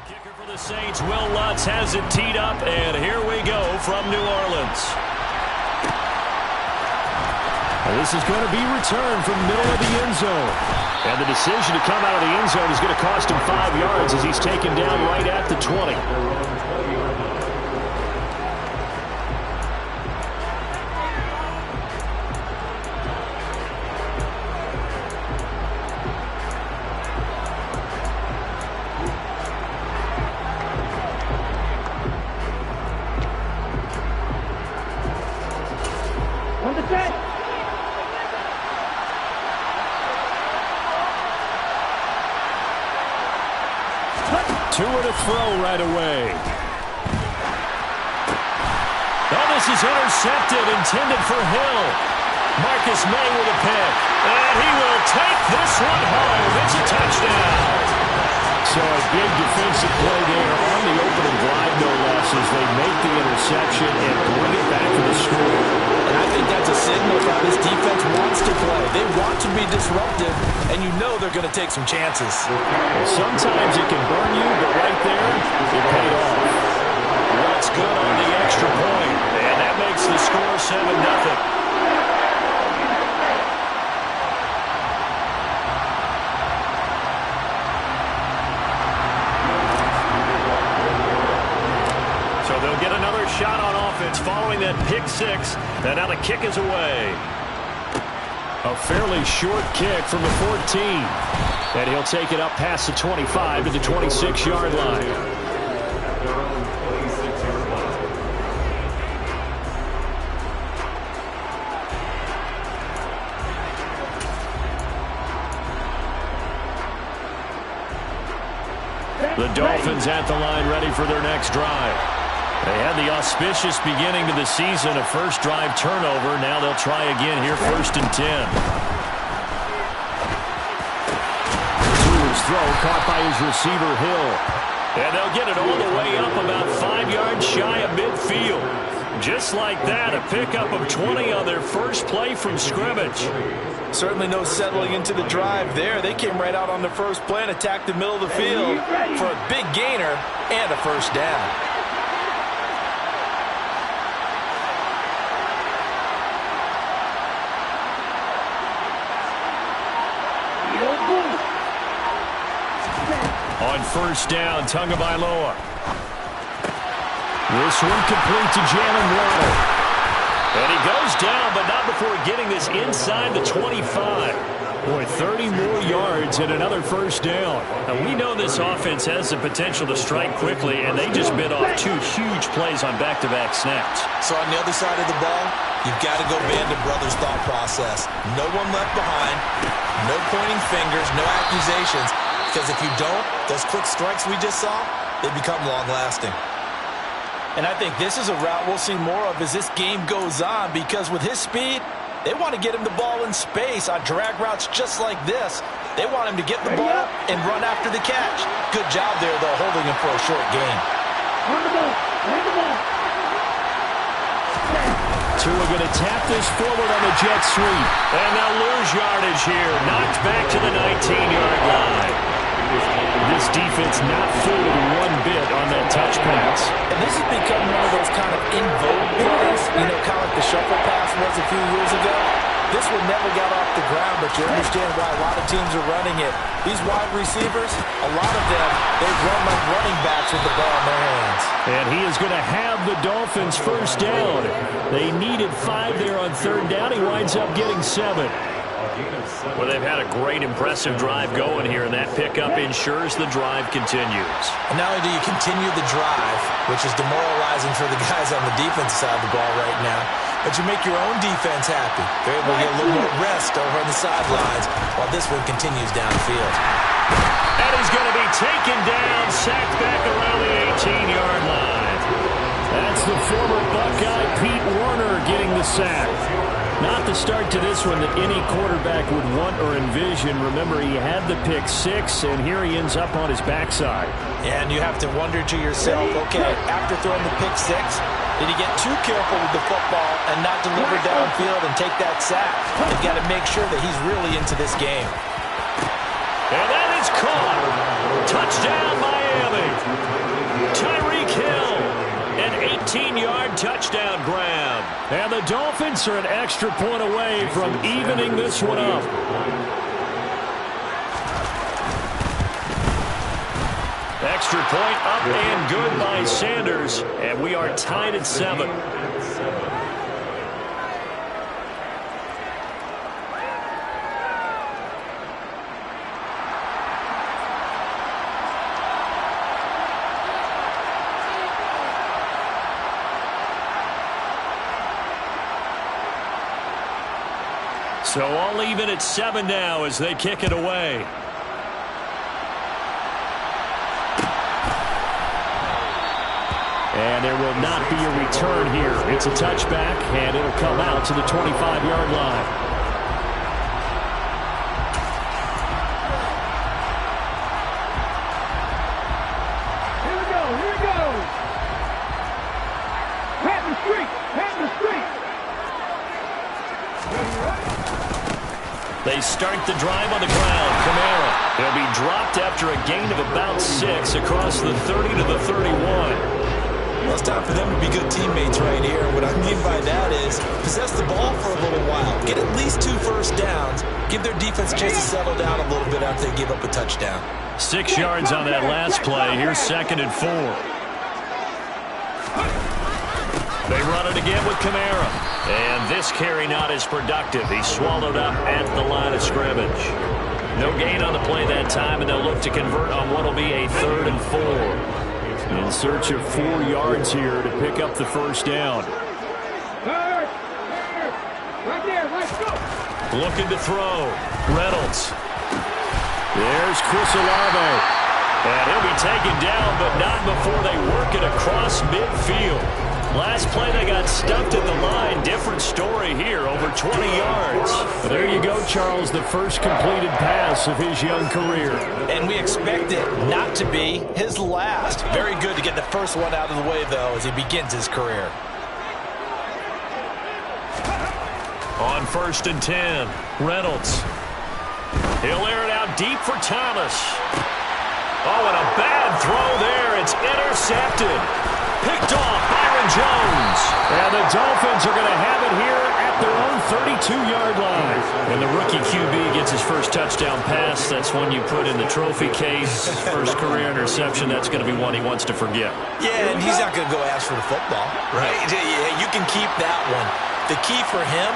Kicker for the Saints, Will Lutz has it teed up, and here we go from New Orleans. And this is going to be returned from the middle of the end zone. And the decision to come out of the end zone is going to cost him 5 yards as he's taken down right at the 20. Two to throw right away. Oh, this is intercepted, intended for Hill. Marcus May with a pick. And he will take this one home. It's a touchdown. So a big defensive play there on the opening drive, no less, as they make the interception and bring it back to the score. And I think that's a signal of how this defense wants to play. They want to be disruptive, and you know they're going to take some chances. Well, sometimes it can burn you, but right there, it paid off. That's good on the extra point, and that makes the score 7-0. So they'll get another shot on offense following that pick six, and now the kick is away. A fairly short kick from the 14. And he'll take it up past the 25 to the 26-yard line. The Dolphins at the line ready for their next drive. They had the auspicious beginning to the season, a first drive turnover. Now they'll try again here, 1st and 10. Throw caught by his receiver, Hill. And they'll get it all the way up about 5 yards shy of midfield. Just like that, a pickup of 20 on their first play from scrimmage. Certainly no settling into the drive there. They came right out on the first play and attacked the middle of the field for a big gainer and a first down. On first down, Tagovailoa. This one complete to Jalen Waddle. And he goes down, but not before getting this inside the 25. Boy, 30 more yards and another first down. Now, we know this offense has the potential to strike quickly, and they just bit off 2 huge plays on back-to-back snaps. So on the other side of the ball, you've got to go Band of Brothers thought process. No one left behind, no pointing fingers, no accusations. Because if you don't, those quick strikes we just saw, they become long-lasting. And I think this is a route we'll see more of as this game goes on, because with his speed, they want to get him the ball in space on drag routes just like this. They want him to get the ball and run after the catch. Good job there, though, holding him for a short gain. Tua going to tap this forward on the jet sweep. And they'll lose yardage here. Knocked back to the 19-yard line. This defense not fooled one bit on that touch pass. And this has become one of those kind of in vogue plays, you know, kind of like the shuffle pass was a few years ago. This one never got off the ground, but you understand why a lot of teams are running it. These wide receivers, a lot of them, they run like running backs with the ball in their hands. And he is going to have the Dolphins first down. They needed 5 there on third down. He winds up getting 7. Well, they've had a great, impressive drive going here, and that pickup ensures the drive continues. And not only do you continue the drive, which is demoralizing for the guys on the defensive side of the ball right now, but you make your own defense happy. They're able to get a little more rest over on the sidelines while this one continues downfield. And he's going to be taken down, sacked back around the 18-yard line. That's the former Buckeye Pete Werner getting the sack. Not the start to this one that any quarterback would want or envision. Remember, he had the pick 6, and here he ends up on his backside. And you have to wonder to yourself, okay, after throwing the pick 6, did he get too careful with the football and not deliver downfield and take that sack? They've got to make sure that he's really into this game. And that is caught. Touchdown, Miami. long touchdown grab. And the Dolphins are an extra point away from evening this one up. Extra point up and good by Sanders. And we are tied at 7. So all even at 7 now as they kick it away. And there will not be a return here. It's a touchback, and it'll come out to the 25-yard line. Here we go, here we go. Pat the street, pat the street. They start the drive on the ground. Kamara. He'll be dropped after a gain of about 6 across the 30 to the 31. Well, it's time for them to be good teammates right here. What I mean by that is possess the ball for a little while. Get at least 2 first downs. Give their defense a chance to settle down a little bit after they give up a touchdown. 6 yards on that last play. Here's 2nd and 4. They run it again with Kamara. And this carry not as productive. He's swallowed up at the line of scrimmage. No gain on the play that time, and they'll look to convert on what will be a 3rd and 4. In search of 4 yards here to pick up the first down. Right there, let's go. Looking to throw. Reynolds. There's Chris Olave. And he'll be taken down, but not before they work it across midfield. Last play they got stumped at the line. Different story here, over 20 yards. Well, there you go, Charles, the first completed pass of his young career. And we expect it not to be his last. Very good to get the first one out of the way, though, as he begins his career. On 1st and 10, Reynolds. He'll air it out deep for Thomas. Oh, and a bad throw there. It's intercepted. Picked off Byron Jones. And the Dolphins are going to have it here at their own 32-yard line. And the rookie QB gets his first touchdown pass. That's one you put in the trophy case. First career interception, that's going to be one he wants to forget. Yeah, and he's not going to go ask for the football, right? Yeah, you can keep that one. The key for him,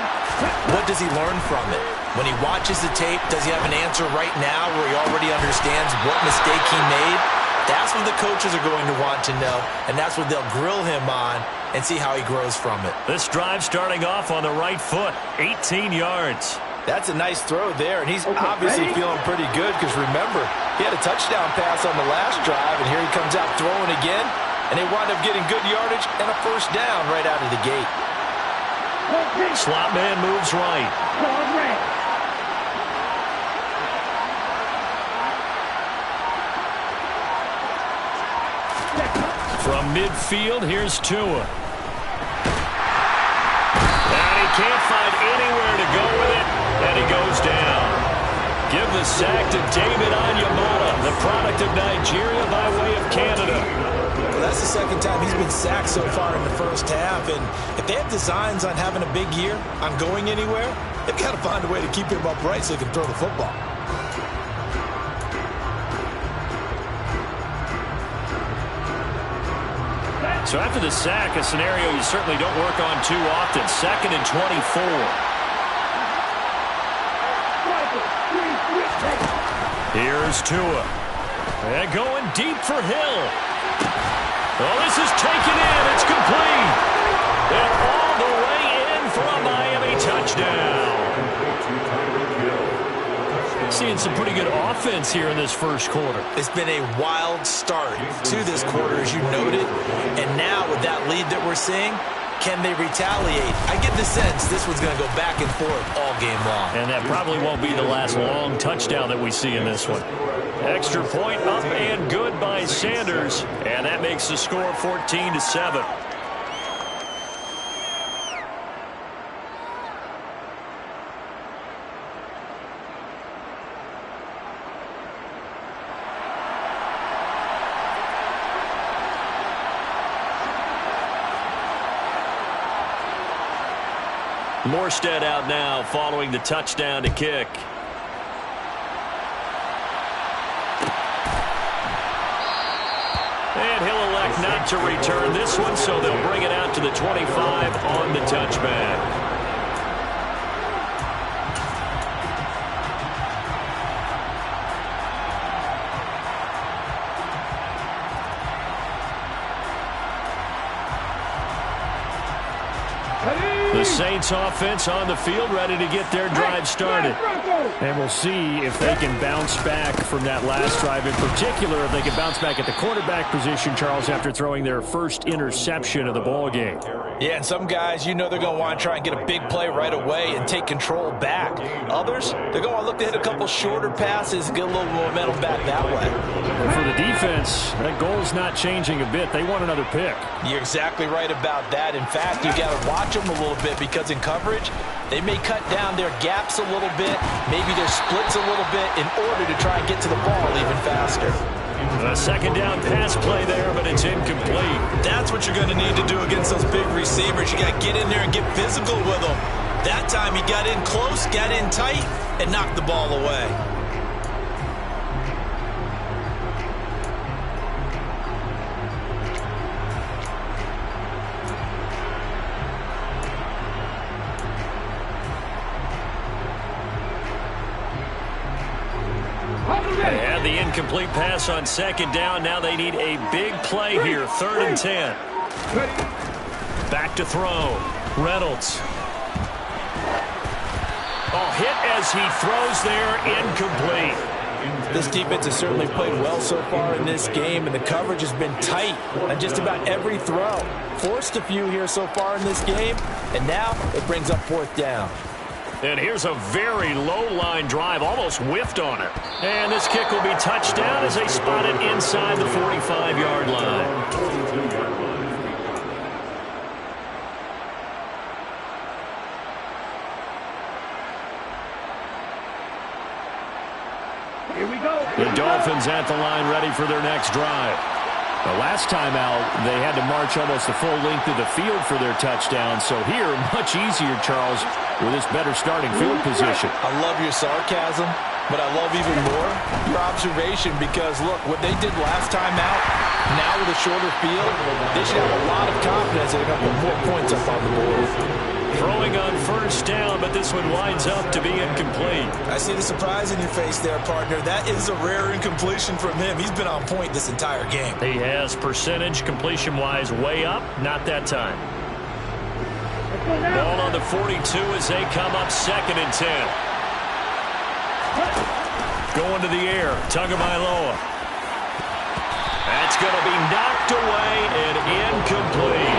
what does he learn from it? When he watches the tape, does he have an answer right now where he already understands what mistake he made? That's what the coaches are going to want to know, and that's what they'll grill him on and see how he grows from it. This drive starting off on the right foot, 18 yards. That's a nice throw there, and he's obviously feeling pretty good because, remember, he had a touchdown pass on the last drive, and here he comes out throwing again, and they wind up getting good yardage and a first down right out of the gate. Slot man moves right. From midfield, here's Tua. And he can't find anywhere to go with it, and he goes down. Give the sack to David Onyemata, the product of Nigeria by way of Canada. Well, that's the second time he's been sacked so far in the first half, and if they have designs on having a big year, on going anywhere, they've got to find a way to keep him upright so he can throw the football. So after the sack, a scenario you certainly don't work on too often. 2nd and 24. Here's Tua. And going deep for Hill. Oh, this is taken in. It's complete. And all the way in for a Miami touchdown. Seeing some pretty good offense here in this first quarter. It's been a wild start to this quarter, as you noted. And now with that lead that we're seeing, can they retaliate? I get the sense this one's going to go back and forth all game long. And that probably won't be the last long touchdown that we see in this one. Extra point up and good by Sanders. And that makes the score 14-7. Morstead out now following the touchdown to kick. And he'll elect not to return this one, so they'll bring it out to the 25 on the touchback. The Saints offense on the field, ready to get their drive started. And we'll see if they can bounce back from that last drive. In particular, if they can bounce back at the quarterback position, Charles, after throwing their first interception of the ball game. Yeah, and some guys, you know they're going to want to try and get a big play right away and take control back. Others, they're going to look to hit a couple shorter passes and get a little momentum back that way. And for the defense, that goal's not changing a bit. They want another pick. You're exactly right about that. In fact, you got to watch them a little bit because in coverage, they may cut down their gaps a little bit, maybe their splits a little bit in order to try and get to the ball even faster. A second down pass play there, but it's incomplete. That's what you're going to need to do against those big receivers. You got to get in there and get physical with them. That time he got in close, got in tight, and knocked the ball away. They had the incomplete pass on second down. Now they need a big play here. 3rd and 10. Back to throw. Reynolds. Oh, hit as he throws there. Incomplete. This defense has certainly played well so far in this game, and the coverage has been tight on just about every throw. Forced a few here so far in this game, and now it brings up 4th down. And here's a very low-line drive, almost whiffed on it. And this kick will be touchdown as they spot it inside the 45-yard line. Here we go. The Dolphins at the line ready for their next drive. The last time out, they had to march almost the full length of the field for their touchdown. So here, much easier, Charles, with this better starting field position. I love your sarcasm, but I love even more your observation because, look, what they did last time out, now with a shorter field, they should have a lot of confidence they're going to put more points up on the board. Throwing on 1st down, but this one winds up to be incomplete. I see the surprise in your face there, partner. That is a rare incompletion from him. He's been on point this entire game. He has percentage completion-wise way up. Not that time. Ball on the 42 as they come up 2nd and 10. Going to the air. Tagovailoa. That's going to be knocked away and incomplete.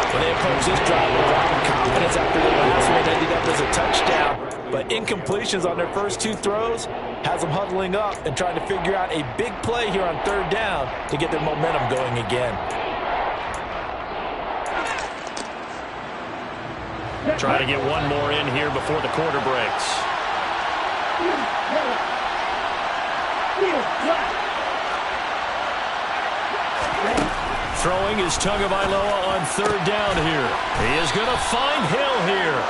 When they approach this drive with a lot of confidence after the last one ended up as a touchdown. But incompletions on their first 2 throws has them huddling up and trying to figure out a big play here on 3rd down to get their momentum going again. Try to get one more in here before the quarter breaks. Throwing is Tagovailoa on 3rd down here. He is going to find Hill here.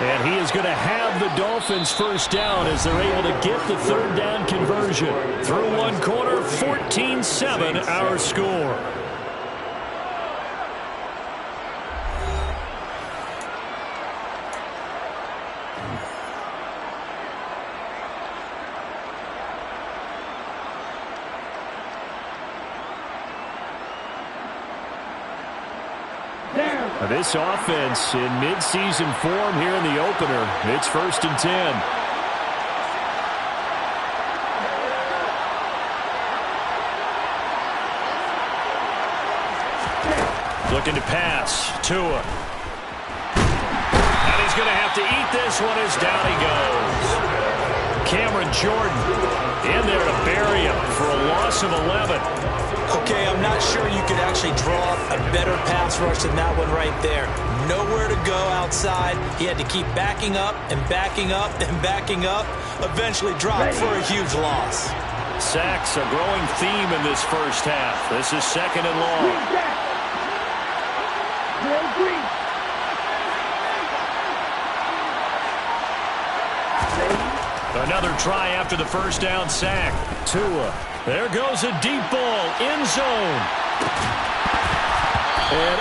And he is going to have the Dolphins 1st down as they're able to get the 3rd down conversion. Through one quarter, 14-7 our score. This offense in mid-season form here in the opener. It's 1st and 10. Looking to pass. Tua. And he's going to have to eat this one as down he goes. Cameron Jordan in there to bury him for a loss of 11. Okay, I'm not sure you could actually draw up a better pass rush than that one right there. Nowhere to go outside. He had to keep backing up and backing up and backing up. Eventually dropped for a huge loss. Sacks, a growing theme in this 1st half. This is 2nd and long. Another try after the first down sack. Tua. There goes a deep ball. End zone. And,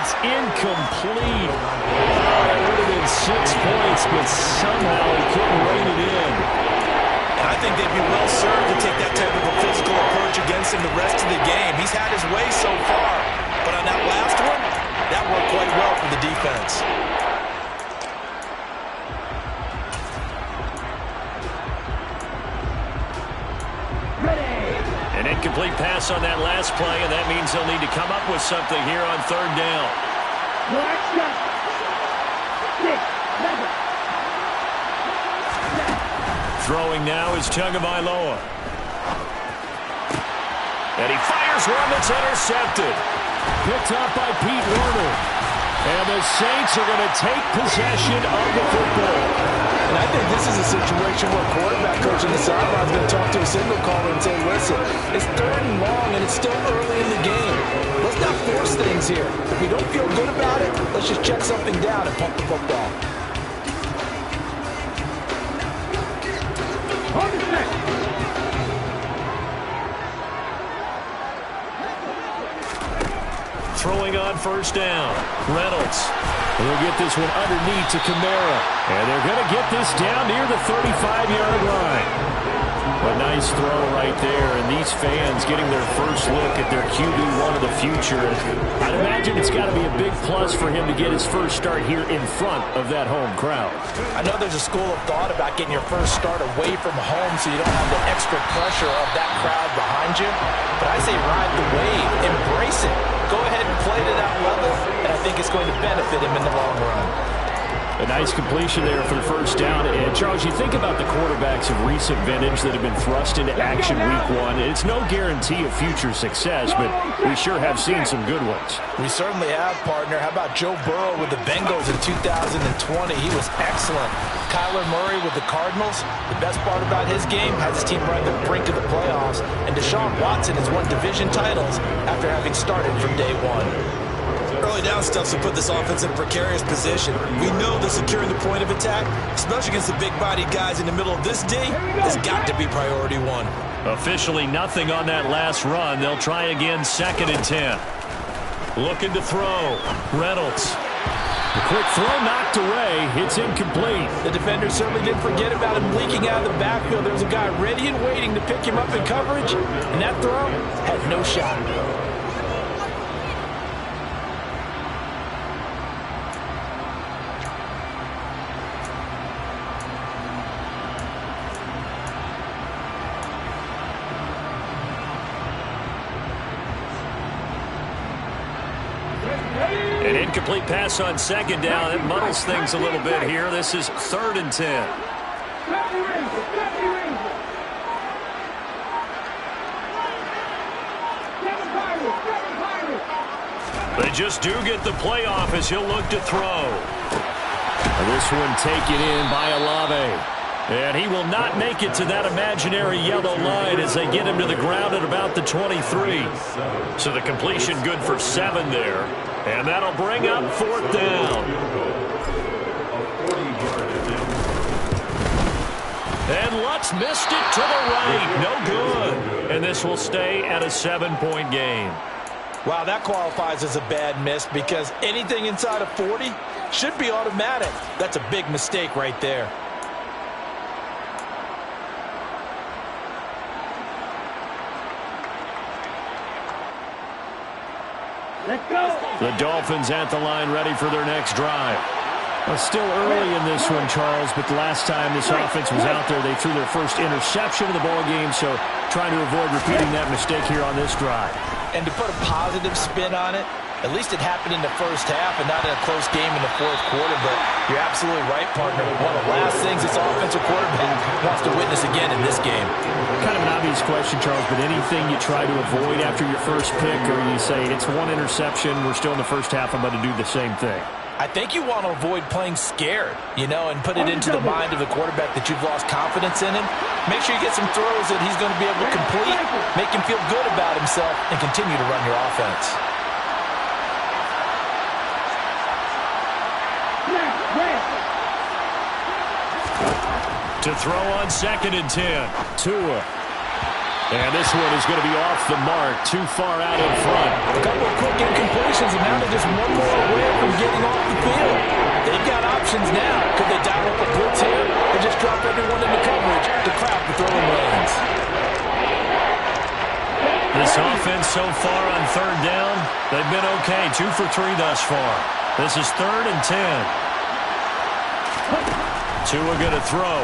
it's incomplete. It would have been 6 points, but somehow he couldn't rein it in. And I think they'd be well served to take that type of a physical approach against him the rest of the game. He's had his way so far, but on that last one, that worked quite well for the defense. An incomplete pass on that last play, and that means they'll need to come up with something here on third down. Throwing now is Tagovailoa. And he fires one that's intercepted. Picked up by Pete Werner. And the Saints are going to take possession of the football. And I think this is a situation where quarterback coach in the sideline is going to talk to a signal caller and say, listen, it's third and long and it's still early in the game. Let's not force things here. If we don't feel good about it, let's just check something down and pump the football. Throwing on first down. Reynolds. They'll get this one underneath to Kamara. And they're going to get this down near the 35-yard line. A nice throw right there. And these fans getting their first look at their QB1 of the future. I'd imagine it's got to be a big plus for him to get his first start here in front of that home crowd. I know there's a school of thought about getting your first start away from home so you don't have the extra pressure of that crowd behind you. But I say ride the wave. Embrace it. Go ahead and play to that level, and I think it's going to benefit him in the long run. A nice completion there for the first down. And, Charles, you think about the quarterbacks of recent vintage that have been thrust into action week one. It's no guarantee of future success, but we sure have seen some good ones. We certainly have, partner. How about Joe Burrow with the Bengals in 2020? He was excellent. Kyler Murray with the Cardinals. The best part about his game has his team right at the brink of the playoffs. And Deshaun Watson has won division titles after having started from day one. Early down stuffs will put this offense in a precarious position. We know that securing the point of attack, especially against the big-bodied guys in the middle of this D, has got to be priority one. Officially nothing on that last run. They'll try again, 2nd and 10. Looking to throw. Reynolds. The quick throw knocked away. It's incomplete. The defender certainly didn't forget about him leaking out of the backfield. There was a guy ready and waiting to pick him up in coverage, and that throw had no shot. An incomplete pass on 2nd down. It muddles things a little bit here. This is 3rd and 10. They just do get the playoff as he'll look to throw. And this one taken in by Olave. And he will not make it to that imaginary yellow line as they get him to the ground at about the 23. So the completion good for 7 there. And that'll bring up 4th down. And Lutz missed it to the right. No good. And this will stay at a 7-point game. Wow, that qualifies as a bad miss because anything inside of 40 should be automatic. That's a big mistake right there. Let's go. The Dolphins at the line ready for their next drive. Well, still early in this one, Charles, but the last time this offense was out there, they threw their first interception of the ball game, so trying to avoid repeating that mistake here on this drive. And to put a positive spin on it, at least it happened in the first half and not in a close game in the fourth quarter, but you're absolutely right, partner. One of the last things this offensive quarterback wants to witness again in this game. Kind of an obvious question, Charles, but anything you try to avoid after your first pick, or you say, it's one interception, we're still in the first half, I'm going to do the same thing? I think you want to avoid playing scared, and put it into the mind of the quarterback that you've lost confidence in him. Make sure you get some throws that he's going to be able to complete, make him feel good about himself, and continue to run your offense. To throw on 2nd and 10. Tua. And this one is going to be off the mark, too far out in front. A couple of quick incompletions, and now they're just one more away from getting off the field. They've got options now. Could they dial up a blitz here or just drop everyone into coverage to crowd the throwing lanes? This offense so far on 3rd down, they've been okay. 2 for 3 thus far. This is 3rd and 10. Tua going to throw.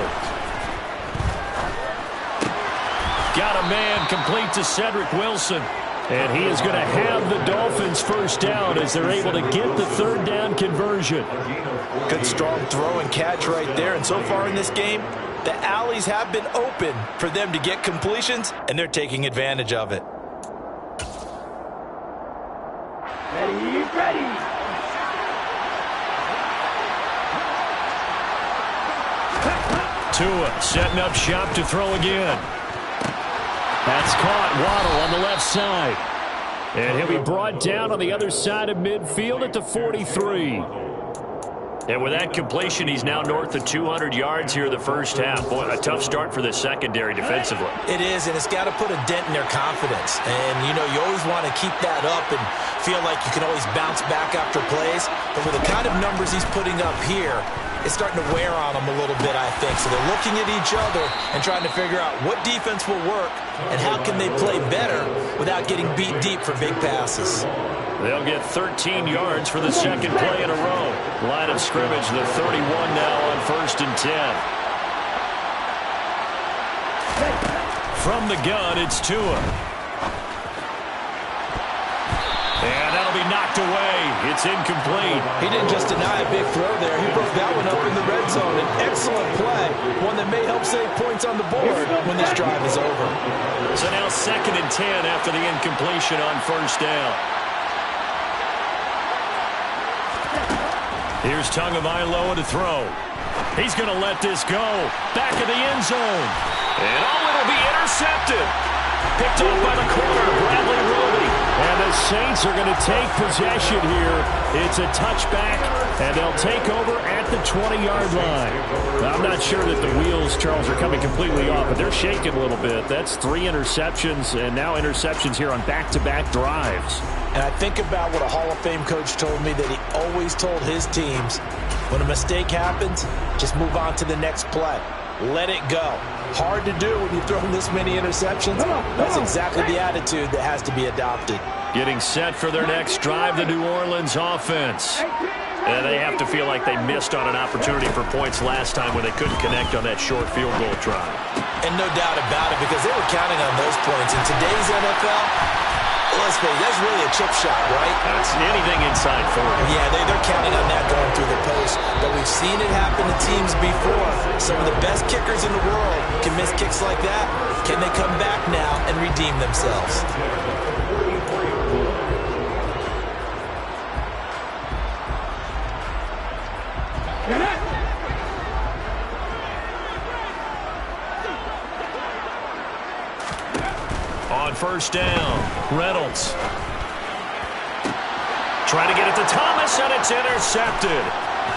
Got a man complete to Cedric Wilson. And he is going to have the Dolphins first down as they're able to get the 3rd down conversion. Good strong throw and catch right there. And so far in this game, the alleys have been open for them to get completions, and they're taking advantage of it. Ready, ready. Tua setting up shop to throw again. That's caught. Waddle on the left side. And he'll be brought down on the other side of midfield at the 43. And with that completion, he's now north of 200 yards here in the first half. Boy, a tough start for the secondary defensively. It is, and it's got to put a dent in their confidence. And, you know, you always want to keep that up and feel like you can always bounce back after plays. But with the kind of numbers he's putting up here, it's starting to wear on them a little bit, I think. So they're looking at each other and trying to figure out what defense will work and how can they play better without getting beat deep for big passes. They'll get 13 yards for the second play in a row. Line of scrimmage, the 31 now on 1st and 10. From the gun, it's Tua. And that'll be knocked away. It's incomplete. He didn't just deny a big throw there. He broke that one up in the red zone. An excellent play. One that may help save points on the board when this drive is over. So now 2nd and 10 after the incompletion on 1st down. Here's Tagovailoa to throw. He's going to let this go. Back of the end zone. And it'll be intercepted. Picked off by the corner, Bradley Roby. And the Saints are going to take possession here. It's a touchback, and they'll take over at the 20-yard line. Now, I'm not sure that the wheels, Charles, are coming completely off, but they're shaking a little bit. That's 3 interceptions, and now interceptions here on back-to-back drives. And I think about what a Hall of Fame coach told me that he always told his teams, when a mistake happens, just move on to the next play. Let it go. Hard to do when you've thrown this many interceptions. That's exactly the attitude that has to be adopted. Getting set for their next drive, the New Orleans offense. And they have to feel like they missed on an opportunity for points last time when they couldn't connect on that short field goal try. And no doubt about it, because they were counting on those points. In today's NFL, let's face it, that's really a chip shot, right? That's anything inside 40. Yeah, they're counting on that going through the post. But we've seen it happen to teams before. Some of the best kickers in the world can miss kicks like that. Can they come back now and redeem themselves? On 1st down, Reynolds. Trying to get it to Thomas, and it's intercepted.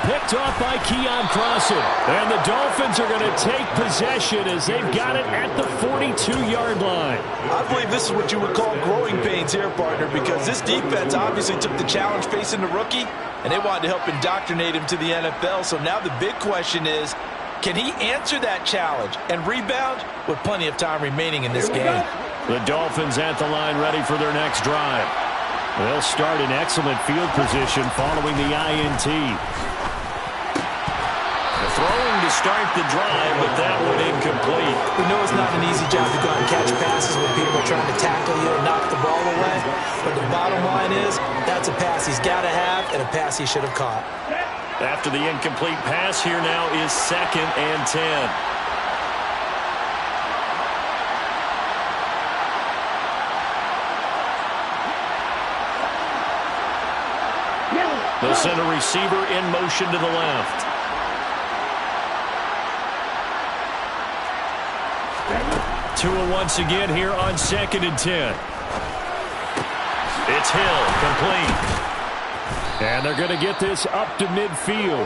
Picked off by Keon Crossan. And the Dolphins are going to take possession as they've got it at the 42-yard line. I believe this is what you would call growing pains here, partner, because this defense obviously took the challenge facing the rookie, and they wanted to help indoctrinate him to the NFL. So now the big question is, can he answer that challenge and rebound with plenty of time remaining in this game? The Dolphins at the line ready for their next drive. They'll start in excellent field position following the INT. Throwing to start the drive, but that one incomplete. We know it's not an easy job to go out and catch passes when people are trying to tackle you and knock the ball away. But the bottom line is, that's a pass he's got to have and a pass he should have caught. After the incomplete pass, here now is 2nd and 10. They'll send a receiver in motion to the left. Tua once again here on 2nd and 10. It's Hill, complete. And they're going to get this up to midfield.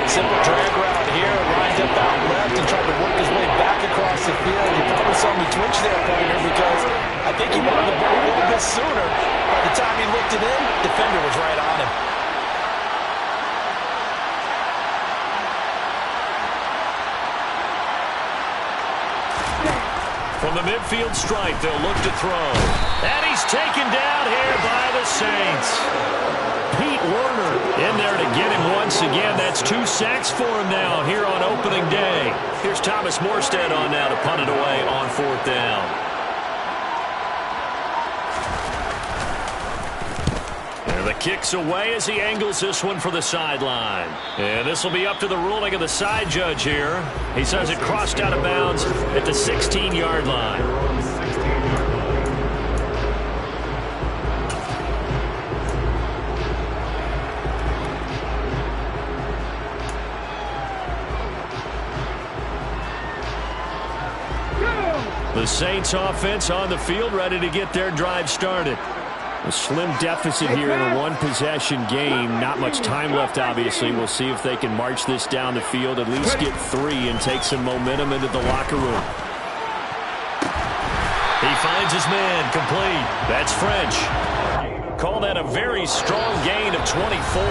Simple drag route here. Lined up out left and tried to work his way back across the field. You probably saw me twitch there, partner, because I think he wanted the ball a little bit sooner. By the time he looked it in, defender was right on him. From the midfield stripe, they'll look to throw. And he's taken down here by the Saints. Pete Werner in there to get him once again. That's 2 sacks for him now here on opening day. Here's Thomas Morstead on now to punt it away on 4th down. There the kick's away as he angles this one for the sideline. And this will be up to the ruling of the side judge here. He says it crossed out of bounds at the 16-yard line. The Saints offense on the field, ready to get their drive started. A slim deficit here in a one-possession game. Not much time left, obviously. We'll see if they can march this down the field, at least get 3 and take some momentum into the locker room. He finds his man, complete. That's French. Call that a very strong gain of 24.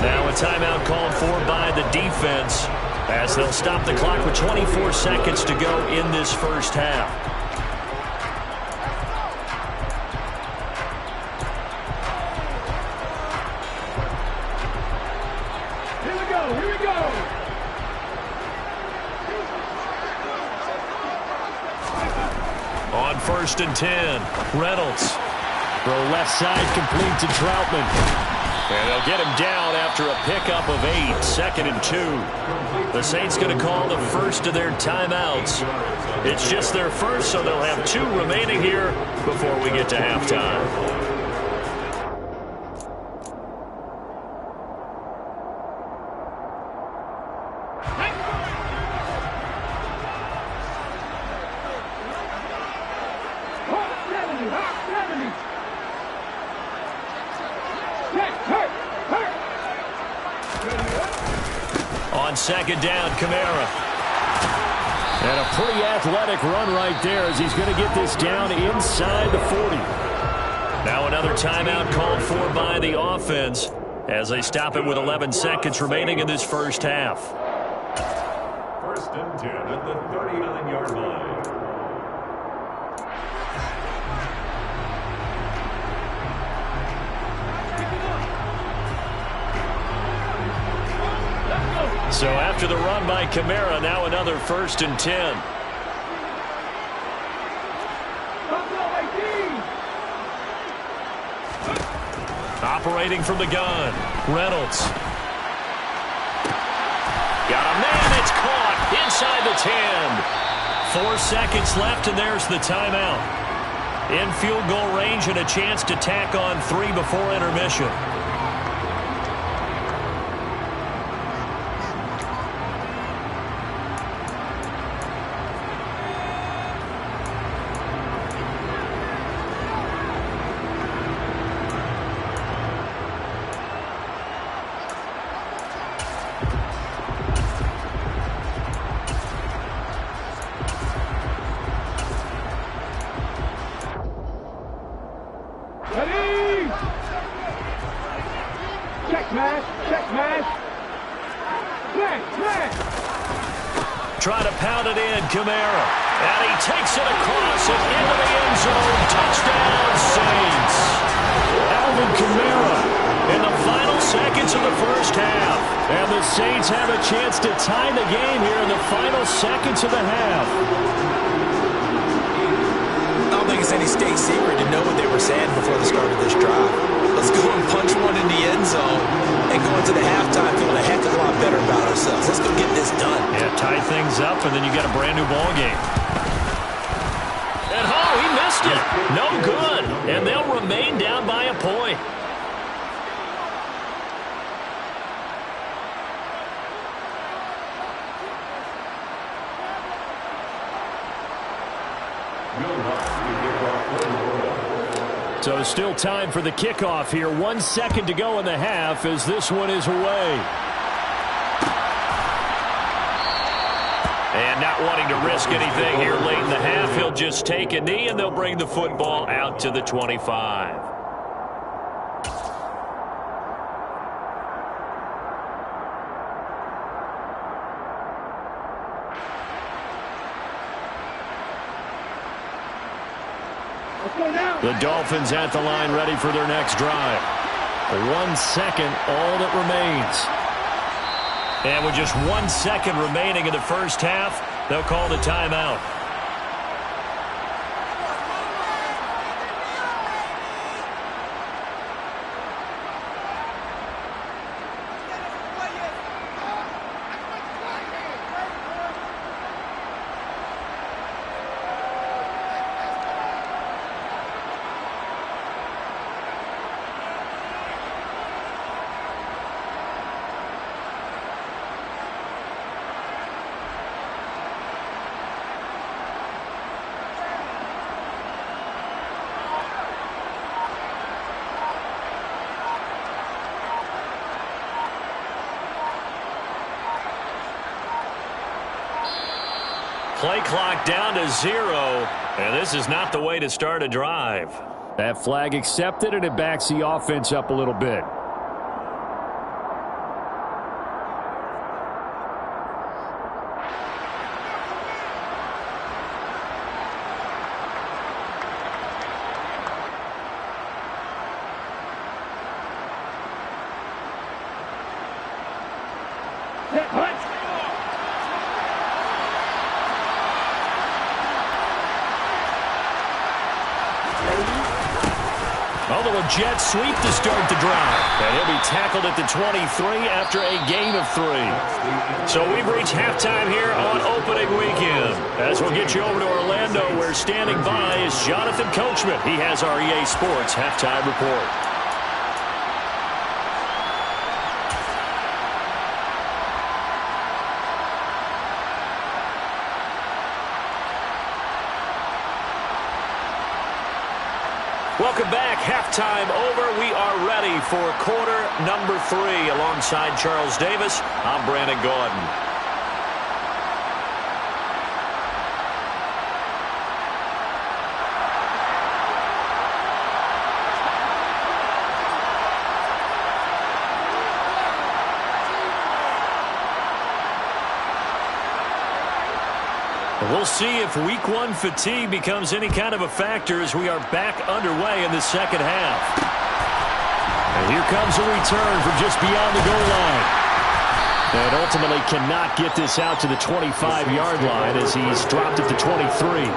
Now a timeout called for by the defense, as they'll stop the clock with 24 seconds to go in this first half. Here we go. On 1st and 10, Reynolds. Throw left side, complete to Troutman. And they'll get him down after a pickup of 8, 2nd and 2. The Saints going to call the first of their timeouts. It's just their first, so they'll have 2 remaining here before we get to halftime. On 2nd down, Kamara. And a pretty athletic run right there as he's going to get this down inside the 40. Now another timeout called for by the offense as they stop it with 11 seconds remaining in this first half. 1st and 10 at the 39-yard line. So after the run by Kamara, now another 1st and 10. Operating from the gun, Reynolds. Got a man, it's caught inside the 10. 4 seconds left, and there's the timeout. In field goal range and a chance to tack on 3 before intermission. Try to pound it in, Kamara. And he takes it across and into the end zone. Touchdown, Saints. Alvin Kamara in the final seconds of the first half. And the Saints have a chance to tie the game here in the final seconds of the half. I don't think it's any state secret to know what they were saying before the start of this drive. Let's go and punch one in the end zone and go into the halftime feeling a heck of a lot better about ourselves. Let's go get this done. Yeah, tie things up, and then you get a brand new ball game. And he missed it. No good. And they'll remain down by a point. So still time for the kickoff here. 1 second to go in the half as this one is away. And not wanting to risk anything here late in the half, he'll just take a knee and they'll bring the football out to the 25. The Dolphins at the line ready for their next drive. 1 second, all that remains. And with just 1 second remaining in the first half, they'll call the timeout. Play clock down to 0, and this is not the way to start a drive. That flag accepted, and it backs the offense up a little bit. Jet sweep to start the drive. And he'll be tackled at the 23 after a gain of 3. So we've reached halftime here on opening weekend. As we'll get you over to Orlando, where standing by is Jonathan Coachman. He has our EA Sports halftime report. Welcome back. Halftime over. We are ready for quarter number 3. Alongside Charles Davis, I'm Brandon Gaudin. We'll see if week 1 fatigue becomes any kind of a factor as we are back underway in the second half. And here comes a return from just beyond the goal line. And ultimately cannot get this out to the 25-yard line as he's dropped at the 23.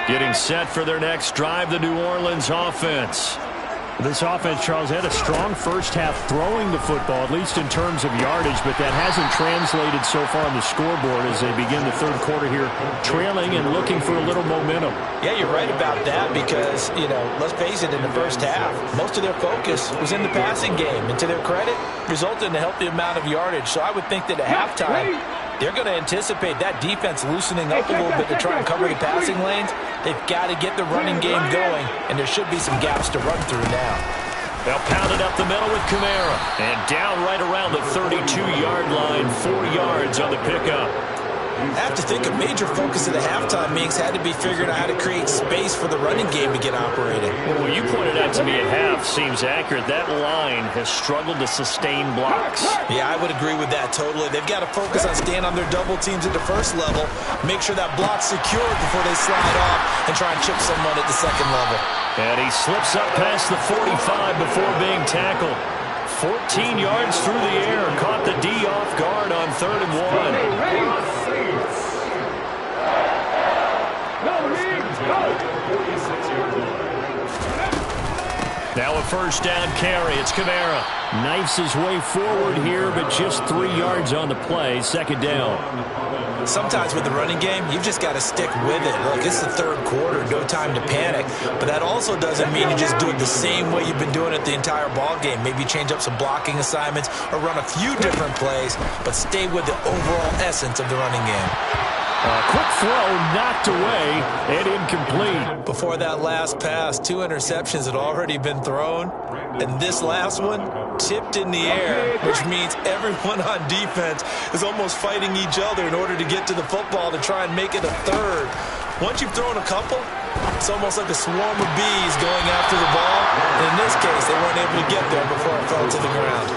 Getting set for their next drive, the New Orleans offense. This offense, Charles, had a strong first half throwing the football, at least in terms of yardage, but that hasn't translated so far on the scoreboard as they begin the third quarter here, trailing and looking for a little momentum. Yeah, you're right about that because, let's face it, in the first half, most of their focus was in the passing game. And to their credit, resulted in a healthy amount of yardage. So I would think that at halftime, they're going to anticipate that defense loosening up a little bit to try and cover the passing lanes. They've got to get the running game going, and there should be some gaps to run through now. They'll pound it up the middle with Kamara. And down right around the 32-yard line, 4 yards on the pickup. I have to think a major focus of the halftime meetings had to be figuring out how to create space for the running game to get operating. Well, you pointed out to me at half seems accurate. That line has struggled to sustain blocks. Yeah, I would agree with that totally. They've got to focus on staying on their double teams at the first level, make sure that block's secured before they slide off and try and chip someone at the second level. And he slips up past the 45 before being tackled. 14 yards through the air, caught the D off guard on 3rd and 1. Now a first down carry. It's Kamara. Knifes his way forward here, but just 3 yards on the play. Second down. Sometimes with the running game, you've just got to stick with it. Look, it's the third quarter, no time to panic. But that also doesn't mean you just do it the same way you've been doing it the entire ball game. Maybe change up some blocking assignments or run a few different plays, but stay with the overall essence of the running game. A quick throw knocked away and incomplete. Before that last pass, 2 interceptions had already been thrown. And this last one tipped in the air, which means everyone on defense is almost fighting each other in order to get to the football to try and make it a third. Once you've thrown a couple, it's almost like a swarm of bees going after the ball. And in this case, they weren't able to get there before it fell to the ground.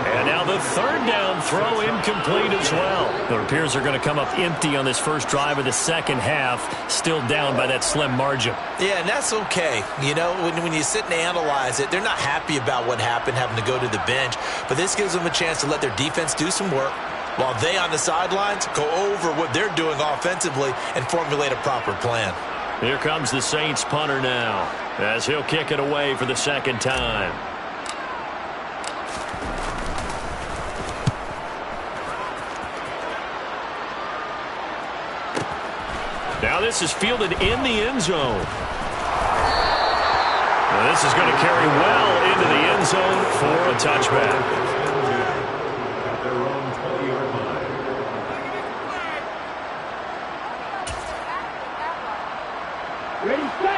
And now the third down throw incomplete as well. It appears they're going to come up empty on this first drive of the second half, still down by that slim margin. Yeah, and that's okay. You know, when you sit and analyze it, they're not happy about what happened, having to go to the bench. But this gives them a chance to let their defense do some work while they on the sidelines go over what they're doing offensively and formulate a proper plan. Here comes the Saints punter now, as he'll kick it away for the second time. Now this is fielded in the end zone. Now this is going to carry well into the end zone for a touchback.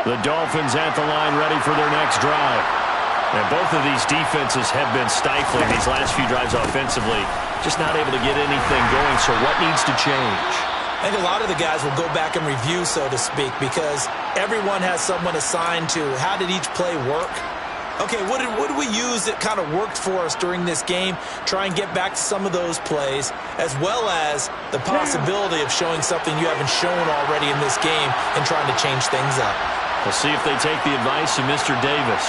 The Dolphins at the line ready for their next drive. And both of these defenses have been stifling these last few drives offensively. Just not able to get anything going, so what needs to change? I think a lot of the guys will go back and review, so to speak, because everyone has someone assigned to how did each play work. Okay, what did we use that kind of worked for us during this game? Try and get back to some of those plays, as well as the possibility of showing something you haven't shown already in this game and trying to change things up. We'll see if they take the advice of Mr. Davis.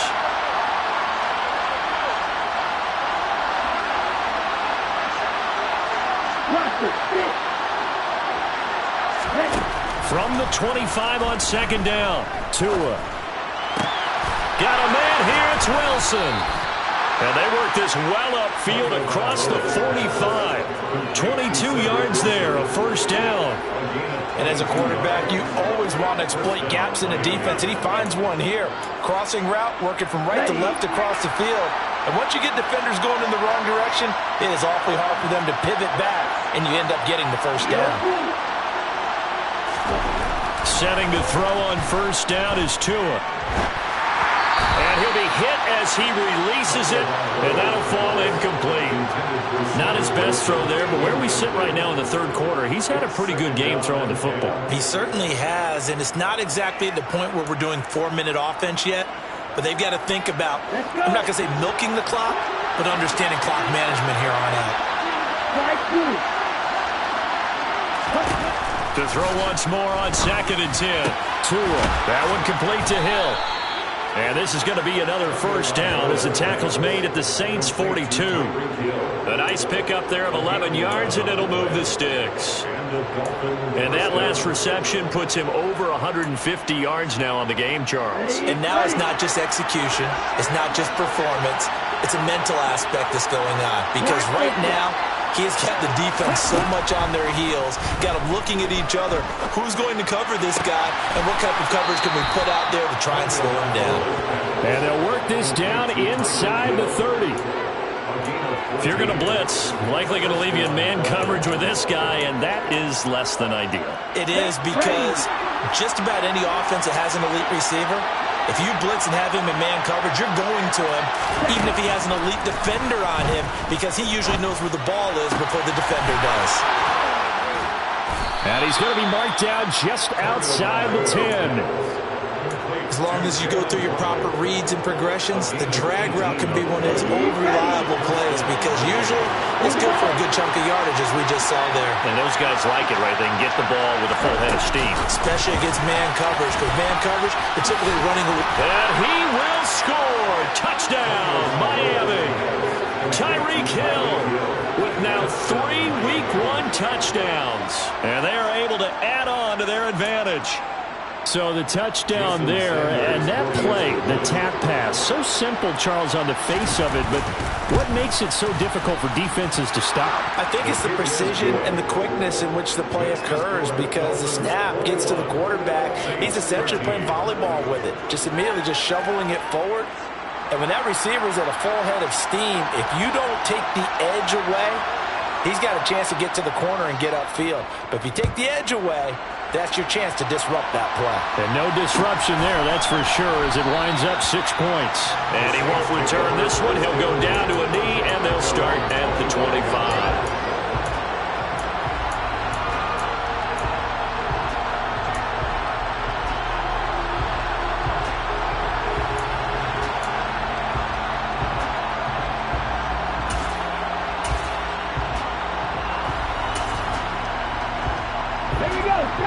From the 25 on second down, Tua. Got a man here, it's Wilson. And they work this well upfield across the 45. 22 yards there, a first down. And as a quarterback, you always want to exploit gaps in the defense, and he finds one here. Crossing route, working from right to left across the field. And once you get defenders going in the wrong direction, it is awfully hard for them to pivot back, and you end up getting the first down. Setting to throw on first down is Tua. And he'll be hit as he releases it, and that'll fall incomplete. Not his best throw there, but where we sit right now in the third quarter, he's had a pretty good game throwing the football. He certainly has, and it's not exactly at the point where we're doing 4-minute offense yet, but they've got to think about, I'm not going to say milking the clock, but understanding clock management here on out. To throw once more on second and 10. Tua, that one complete to Hill. And this is going to be another first down as the tackle's made at the Saints' 42. A nice pickup there of 11 yards, and it'll move the sticks. And that last reception puts him over 150 yards now on the game, Charles. And now it's not just execution. It's not just performance. It's a mental aspect that's going on. Because right now, he has kept the defense so much on their heels, got them looking at each other. Who's going to cover this guy, and what type of coverage can we put out there to try and slow him down? And they'll work this down inside the 30. If you're going to blitz, likely going to leave you in man coverage with this guy, and that is less than ideal. It is, because just about any offense that has an elite receiver, if you blitz and have him in man coverage, you're going to him, even if he has an elite defender on him, because he usually knows where the ball is before the defender does. And he's going to be marked down just outside the 10. As long as you go through your proper reads and progressions, the drag route can be one of those old reliable plays, because usually it's good for a good chunk of yardage, as we just saw there. And those guys like it, right? They can get the ball with a full head of steam. Especially against man coverage, because man coverage, they're typically running. And he will score. Touchdown, Miami. Tyreek Hill with now 3 Week 1 touchdowns. And they are able to add on to their advantage. So the touchdown there, and that play, the tap pass, so simple, Charles, on the face of it, but what makes it so difficult for defenses to stop? I think it's the precision and the quickness in which the play occurs, because the snap gets to the quarterback. He's essentially playing volleyball with it, just immediately just shoveling it forward. And when that receiver is at a full head of steam, if you don't take the edge away, he's got a chance to get to the corner and get upfield. But if you take the edge away, that's your chance to disrupt that play. And no disruption there, that's for sure, as it winds up 6 points. And he won't return this one. He'll go down to a knee, and they'll start at the 25.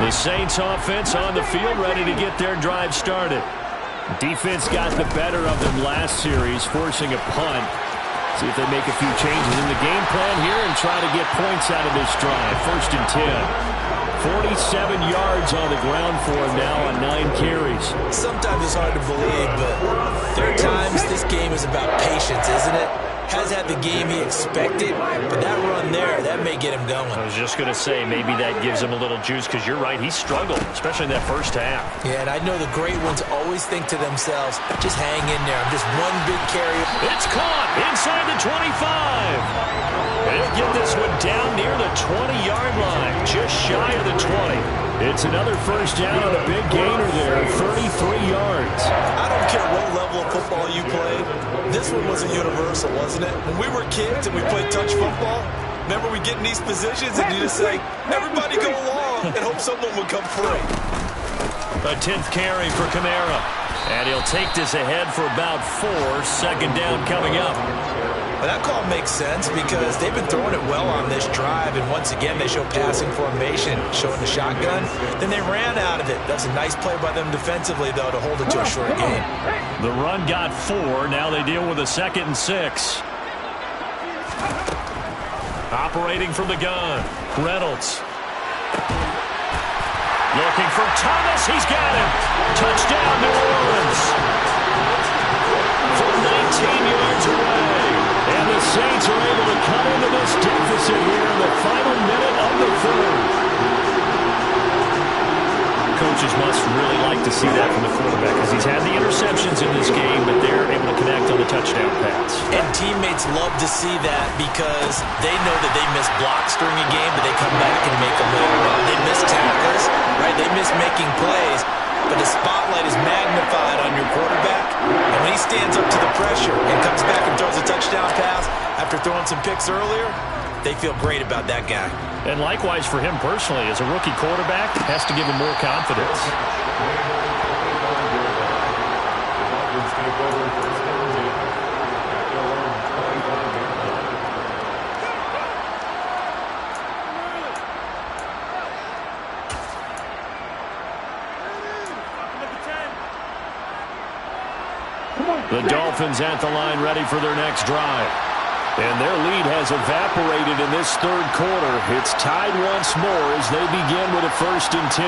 The Saints offense on the field, ready to get their drive started. Defense got the better of them last series, forcing a punt. See if they make a few changes in the game plan here and try to get points out of this drive. 1st and 10. 47 yards on the ground for him now on 9 carries. Sometimes it's hard to believe, but there are times this game is about patience, isn't it? Has had the game he expected, but that run there, that may get him going. I was just going to say, maybe that gives him a little juice, because you're right, he struggled, especially in that first half. Yeah, and I know the great ones always think to themselves, just hang in there. I'm just one big carry. It's caught inside the 25. And he'll get this one down near the 20-yard line, just shy of the 20. It's another first down on a big gainer there, 33 yards. I don't care what level of football you played. This one was a universal, wasn't it? When we were kids and we played touch football, remember we get in these positions and you just say, everybody go along, and hope someone would come free. A 10th carry for Kamara. And he'll take this ahead for about 4. 2nd down coming up. Well, that call makes sense because they've been throwing it well on this drive, and once again they show passing formation, showing the shotgun. Then they ran out of it. That's a nice play by them defensively, though, to hold it to a short gain. The run got 4. Now they deal with a 2nd and 6. Operating from the gun, Reynolds. Looking for Thomas. He's got him. Touchdown, New Orleans. From 19 yards away. And the Saints are able to cut into this deficit here in the final minute of the 3rd. Coaches must really like to see that from the quarterback, because he's had the interceptions in this game, but they're able to connect on the touchdown pass. And teammates love to see that because they know that they miss blocks during a game, but they come back and make them later on. They miss tackles, right? They miss making plays, but the spotlight is magnified on your quarterback. And when he stands up to the pressure and comes back and throws a touchdown pass after throwing some picks earlier, they feel great about that guy. And likewise for him personally, as a rookie quarterback, has to give him more confidence. The Dolphins at the line, ready for their next drive. And their lead has evaporated in this 3rd quarter. It's tied once more as they begin with a 1st and 10.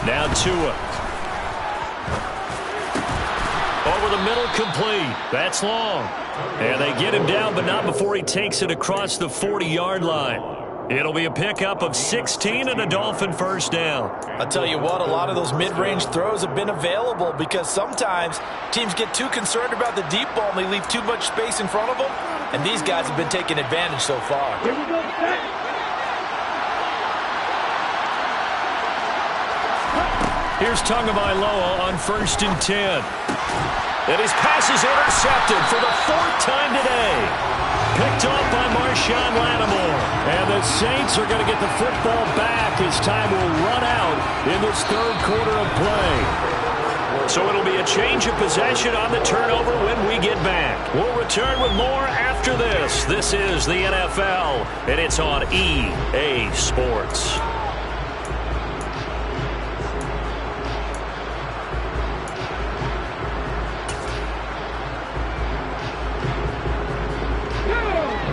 Now Tua. Over the middle, complete. That's long. And they get him down, but not before he takes it across the 40-yard line. It'll be a pickup of 16 and a Dolphin first down. I'll tell you what, a lot of those mid-range throws have been available because sometimes teams get too concerned about the deep ball and they leave too much space in front of them. And these guys have been taking advantage so far. Here we go, set. Here's Tagovailoa on 1st and 10. And his pass is intercepted for the 4th time today. Picked off by Marshawn Lattimore. And the Saints are going to get the football back as time will run out in this 3rd quarter of play. So it'll be a change of possession on the turnover when we get back. We'll return with more after this. This is the NFL, and it's on EA Sports.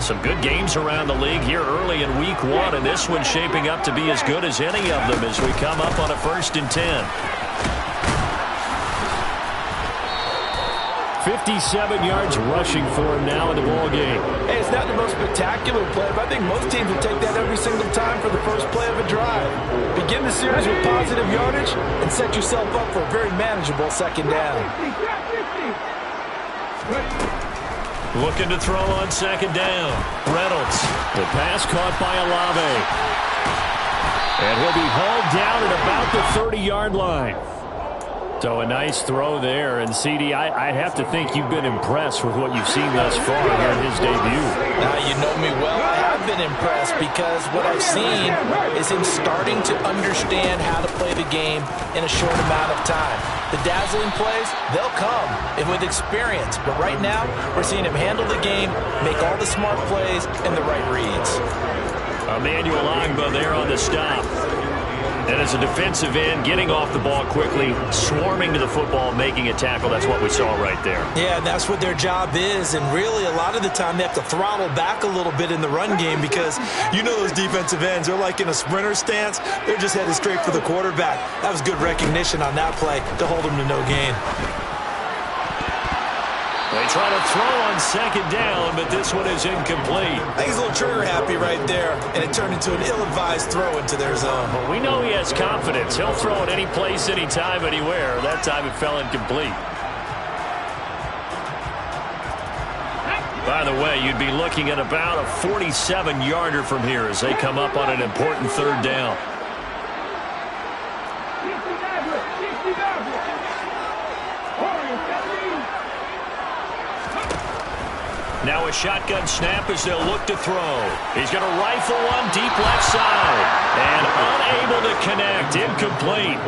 Some good games around the league here early in week 1, and this one's shaping up to be as good as any of them as we come up on a 1st and 10. 57 yards rushing for him now in the ball game. Hey, it's not the most spectacular play, but I think most teams will take that every single time for the first play of a drive. Begin the series with positive yardage and set yourself up for a very manageable 2nd down. Looking to throw on 2nd down. Reynolds. The pass caught by Olave. And he'll be hauled down at about the 30-yard line. So a nice throw there. And, CD, I have to think you've been impressed with what you've seen thus far here in his debut. Now, you know me well. I have been impressed because what I've seen is him starting to understand how to play the game in a short amount of time. The dazzling plays, they'll come and with experience. But right now, we're seeing him handle the game, make all the smart plays, and the right reads. Emmanuel Ogbah there on the stop. And as a defensive end, getting off the ball quickly, swarming to the football, making a tackle, that's what we saw right there. Yeah, and that's what their job is. And really, a lot of the time, they have to throttle back a little bit in the run game because you know those defensive ends, they're like in a sprinter stance. They're just headed straight for the quarterback. That was good recognition on that play to hold them to no gain. They try to throw on 2nd down, but this one is incomplete. I think he's a little trigger happy right there, and it turned into an ill-advised throw into their zone. But we know he has confidence. He'll throw it any place, anytime, anywhere. That time it fell incomplete. By the way, you'd be looking at about a 47-yarder from here as they come up on an important 3rd down. Now a shotgun snap as they'll look to throw. He's going to rifle one deep left side. And unable to connect. Incomplete.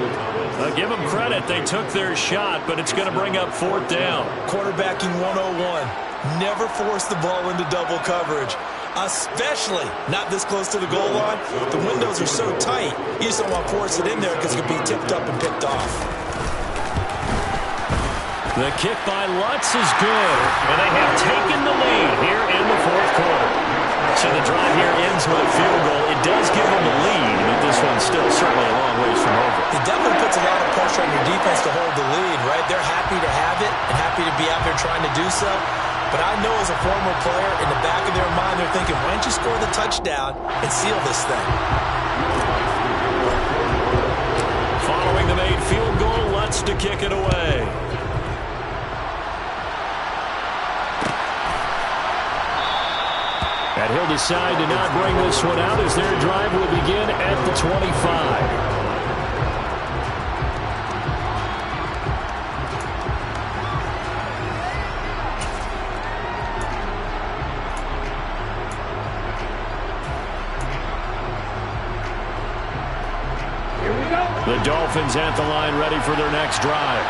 Give them credit. They took their shot, but it's going to bring up 4th down. Quarterbacking 101. Never force the ball into double coverage. Especially not this close to the goal line. The windows are so tight. You just don't want to force it in there because it could be tipped up and picked off. The kick by Lutz is good, and they have taken the lead here in the 4th quarter. So the drive here ends with a field goal. It does give them the lead, but this one's still certainly a long ways from over. It definitely puts a lot of pressure on your defense to hold the lead, right? They're happy to have it and happy to be out there trying to do so. But I know as a former player, in the back of their mind, they're thinking, why don't you score the touchdown and seal this thing? Following the made field goal, Lutz to kick it away. And he'll decide to not bring this one out as their drive will begin at the 25. The Dolphins at the line ready for their next drive.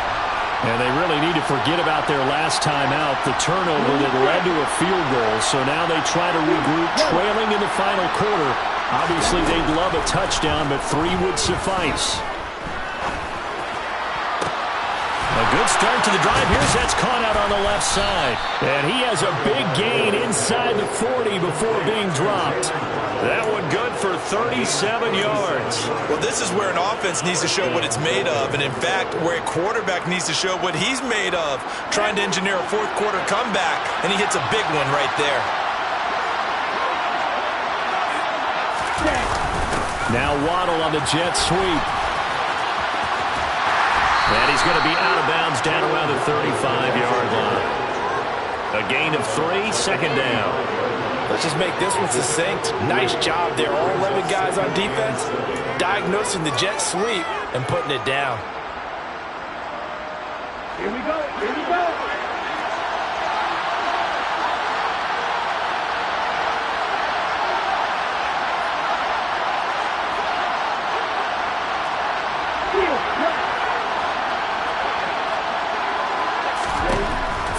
And they really need to forget about their last time out, the turnover that led to a field goal. So now they try to regroup, trailing in the final quarter. Obviously, they'd love a touchdown, but 3 would suffice. A good start to the drive. Here's that's caught out on the left side. And he has a big gain inside the 40 before being dropped. That one good for 37 yards. Well, this is where an offense needs to show what it's made of. And, in fact, where a quarterback needs to show what he's made of, trying to engineer a 4th quarter comeback, and he hits a big one right there. Now Waddle on the jet sweep. And he's going to be out of bounds down around the 35-yard line. A gain of 3, 2nd down. Let's just make this one succinct. Nice job there. All 11 guys on defense diagnosing the jet sweep and putting it down. Here we go. Here we go.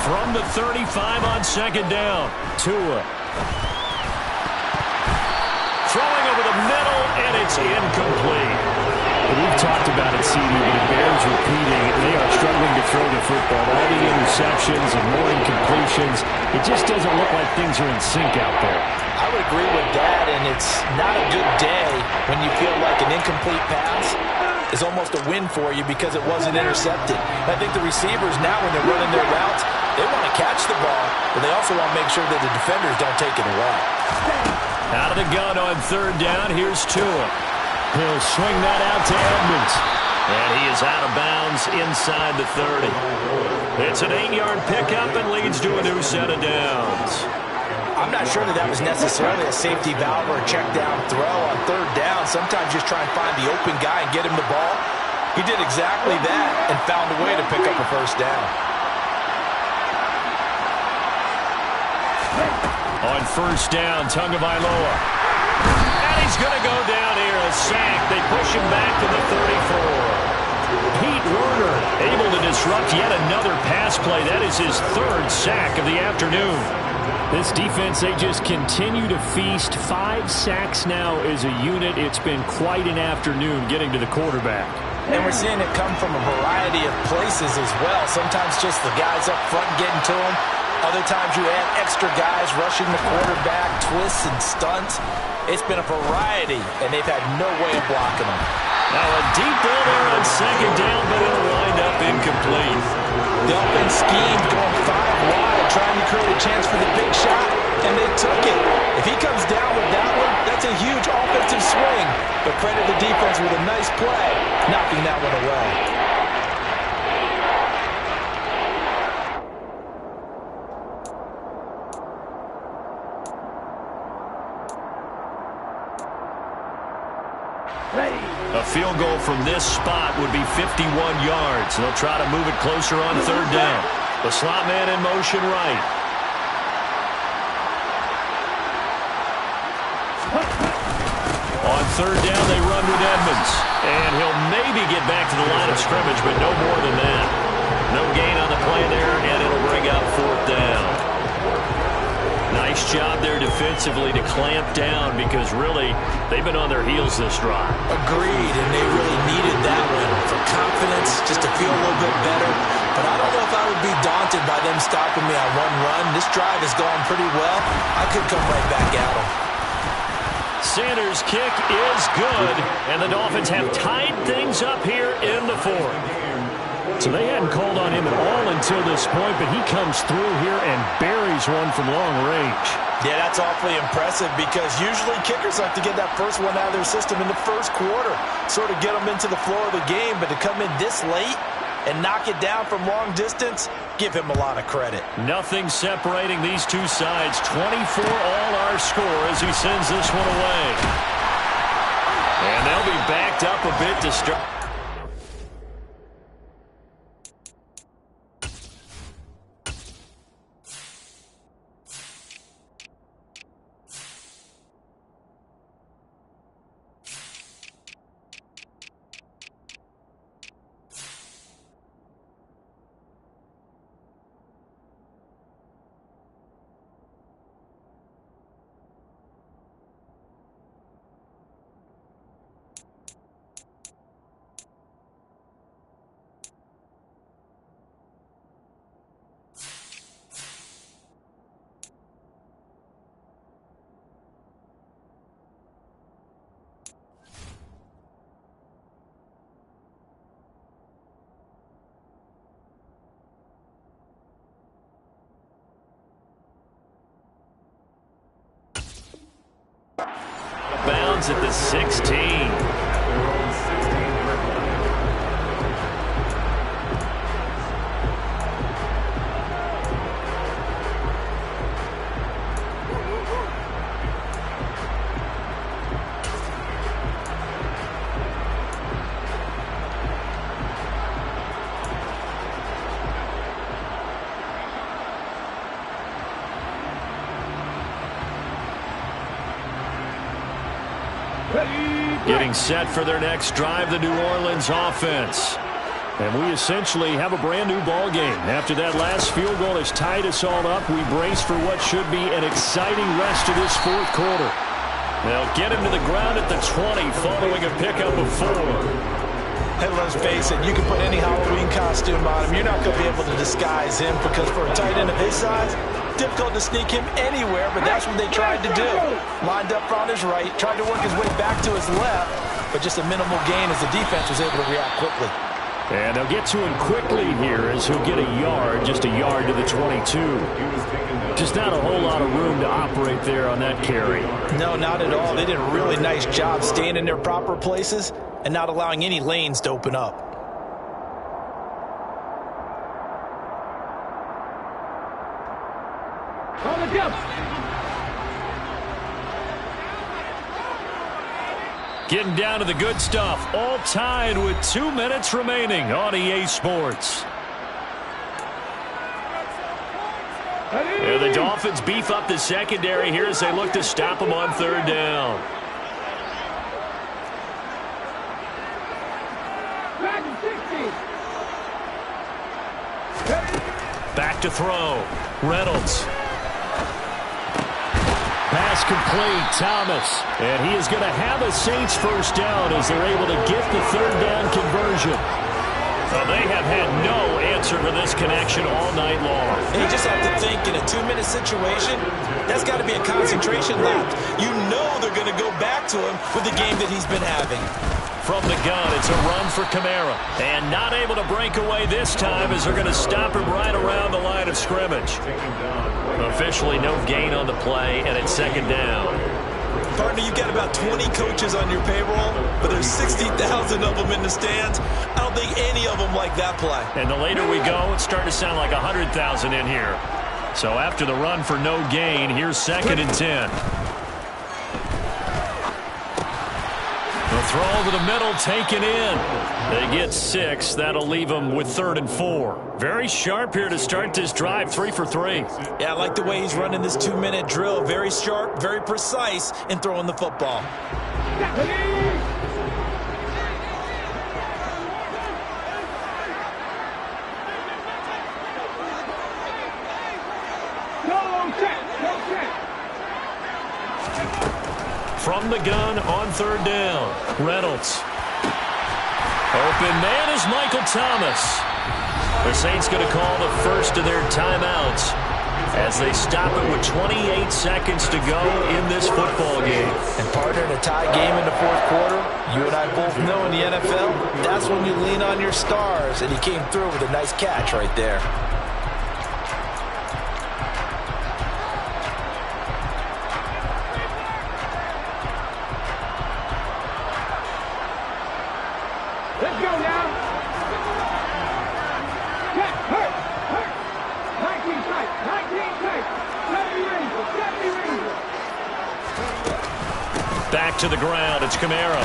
From the 35 on 2nd down. Tua. Throwing over the middle, and it's incomplete. We've talked about it, CD, but it bears repeating. They are struggling to throw the football. All the interceptions and more incompletions. It just doesn't look like things are in sync out there. I would agree with that, and it's not a good day when you feel like an incomplete pass is almost a win for you because it wasn't intercepted. I think the receivers now, when they're running their routes, they want to catch the ball, but they also want to make sure that the defenders don't take it away. Out of the gun on third down, here's Tua. He'll swing that out to Edmonds. And he is out of bounds inside the 30. It's an 8-yard pickup and leads to a new set of downs. I'm not sure that was necessarily a safety valve or a check down throw on third down. Sometimes just try and find the open guy and get him the ball. He did exactly that and found a way to pick up a first down. On first down, Tagovailoa. And he's going to go down here, a sack. They push him back to the 34. Pete Werner able to disrupt yet another pass play. That is his third sack of the afternoon. This defense, they just continue to feast. 5 sacks now as a unit. It's been quite an afternoon getting to the quarterback. And we're seeing it come from a variety of places as well. Sometimes just the guys up front getting to him. Other times you add extra guys rushing the quarterback, twists and stunts. It's been a variety, and they've had no way of blocking them. Now a deep ball there on second down, but it'll wind up incomplete. The offense schemed going 5 wide, trying to create a chance for the big shot, and they took it. If he comes down with that one, that's a huge offensive swing. But credit the defense with a nice play, knocking that one away. A field goal from this spot would be 51 yards. They'll try to move it closer on third down. The slot man in motion right. On third down, they run with Edmonds. And he'll maybe get back to the line of scrimmage, but no more than that. No gain on the play there, and it'll bring up fourth down. Nice job there defensively to clamp down because really they've been on their heels this drive. Agreed, and they really needed that one for confidence, just to feel a little bit better. But I don't know if I would be daunted by them stopping me on one run. This drive has gone pretty well. I could come right back at them. Sanders' kick is good, and the Dolphins have tied things up here in the fourth. So they hadn't called on him at all until this point, but he comes through here and buries one from long range. Yeah, that's awfully impressive because usually kickers like to get that first one out of their system in the first quarter, sort of get them into the flow of the game, but to come in this late and knock it down from long distance, give him a lot of credit. Nothing separating these two sides. 24 all our score as he sends this one away. And they'll be backed up a bit to start. Bounds at the 16. Getting set for their next drive, the New Orleans offense. And we essentially have a brand new ball game. After that last field goal has tied us all up, we brace for what should be an exciting rest of this fourth quarter. They'll get him to the ground at the 20 following a pickup of 4. And let's face it, you can put any Halloween costume on him. You're not going to be able to disguise him because for a tight end of his size, difficult to sneak him anywhere, but that's what they tried to do. Lined up on his right, tried to work his way back to his left, but just a minimal gain as the defense was able to react quickly. And they'll get to him quickly here as he'll get a yard, just a yard to the 22. Just not a whole lot of room to operate there on that carry. No, not at all. They did a really nice job staying in their proper places and not allowing any lanes to open up. On the jump. Getting down to the good stuff. All tied with 2 minutes remaining on EA Sports. And the Dolphins beef up the secondary here as they look to stop them on third down. Back to throw. Reynolds. Pass complete, Thomas. And he is going to have a Saints first down as they're able to get the third down conversion. So they have had no answer for this connection all night long. And you just have to think, in a 2-minute situation, that's got to be a concentration lap. You know they're going to go back to him with the game that he's been having. From the gun, it's a run for Kamara. And not able to break away this time as they're going to stop him right around the line of scrimmage. Officially no gain on the play, and it's second down. Partner, you've got about 20 coaches on your payroll, but there's 60,000 of them in the stands. I don't think any of them like that play. And the later we go, it's starting to sound like 100,000 in here. So after the run for no gain, here's 2nd and 10. The throw over the middle, taken in. They get 6. That'll leave them with 3rd and 4. Very sharp here to start this drive, 3 for 3. Yeah, I like the way he's running this 2-minute drill. Very sharp, very precise in throwing the football. From the gun on 3rd down. Reynolds. Open man is Michael Thomas. The Saints going to call the first of their timeouts as they stop it with 28 seconds to go in this football game. And partner, in a tie game in the 4th quarter, you and I both know in the NFL, that's when you lean on your stars, and he came through with a nice catch right there. Let's go now. Hurt. 19 tight. 70 Rangers. Back to the ground. It's Kamara.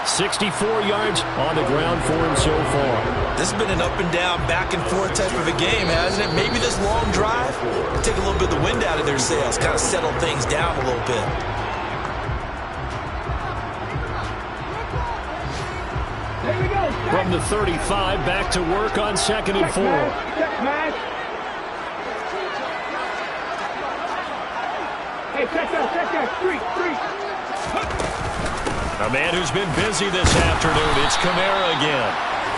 64 yards on the ground for him so far. This has been an up and down, back and forth type of a game, hasn't it? Maybe this long drive will take a little bit of the wind out of their sails, kind of settle things down a little bit. From the 35, back to work on 2nd and 4. Hey, check that. Street. A man who's been busy this afternoon. It's Kamara again.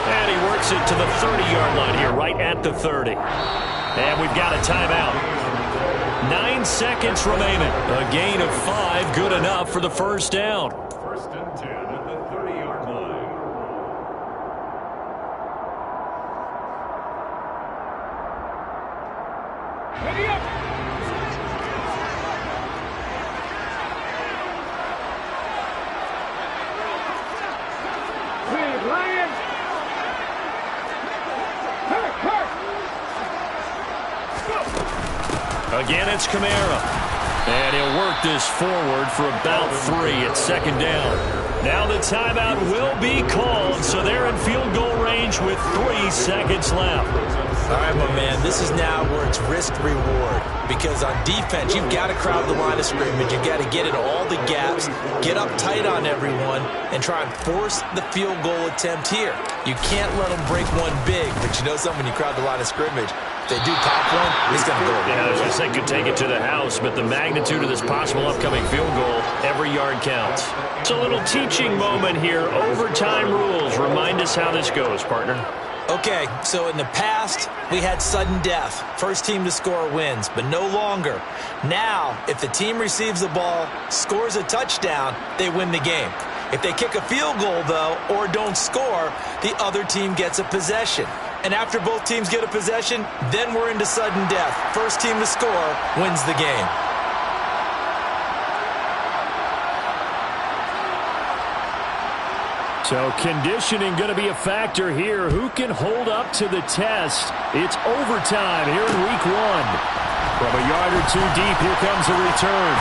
And he works it to the 30-yard line here, right at the 30. And we've got a timeout. 9 seconds remaining. A gain of 5, good enough for the first down. 1st and 10 at the 30-yard line. Ready up. Lions. Hurt. Again, it's Kamara. And he'll work this forward for about 3 at 2nd down. Now the timeout will be called, so they're in field goal range with 3 seconds left. All right, my man, this is now where it's risk-reward. because on defense, you've got to crowd the line of scrimmage. You've got to get into all the gaps, get up tight on everyone, and try and force the field goal attempt here. You can't let them break one big, but you know something, when you crowd the line of scrimmage, if they do pop one, it's going to go. Yeah, I was going to say could take it to the house, but the magnitude of this possible upcoming field goal, every yard counts. It's a little teaching moment here. Overtime rules. Remind us how this goes, partner. Okay, so in the past, we had sudden death. First team to score wins, but no longer. Now, if the team receives the ball, scores a touchdown, they win the game. If they kick a field goal, though, or don't score, the other team gets a possession. And after both teams get a possession, then we're into sudden death. First team to score wins the game. So conditioning going to be a factor here. Who can hold up to the test? It's overtime here in week 1. From a yard or two deep, here comes a return.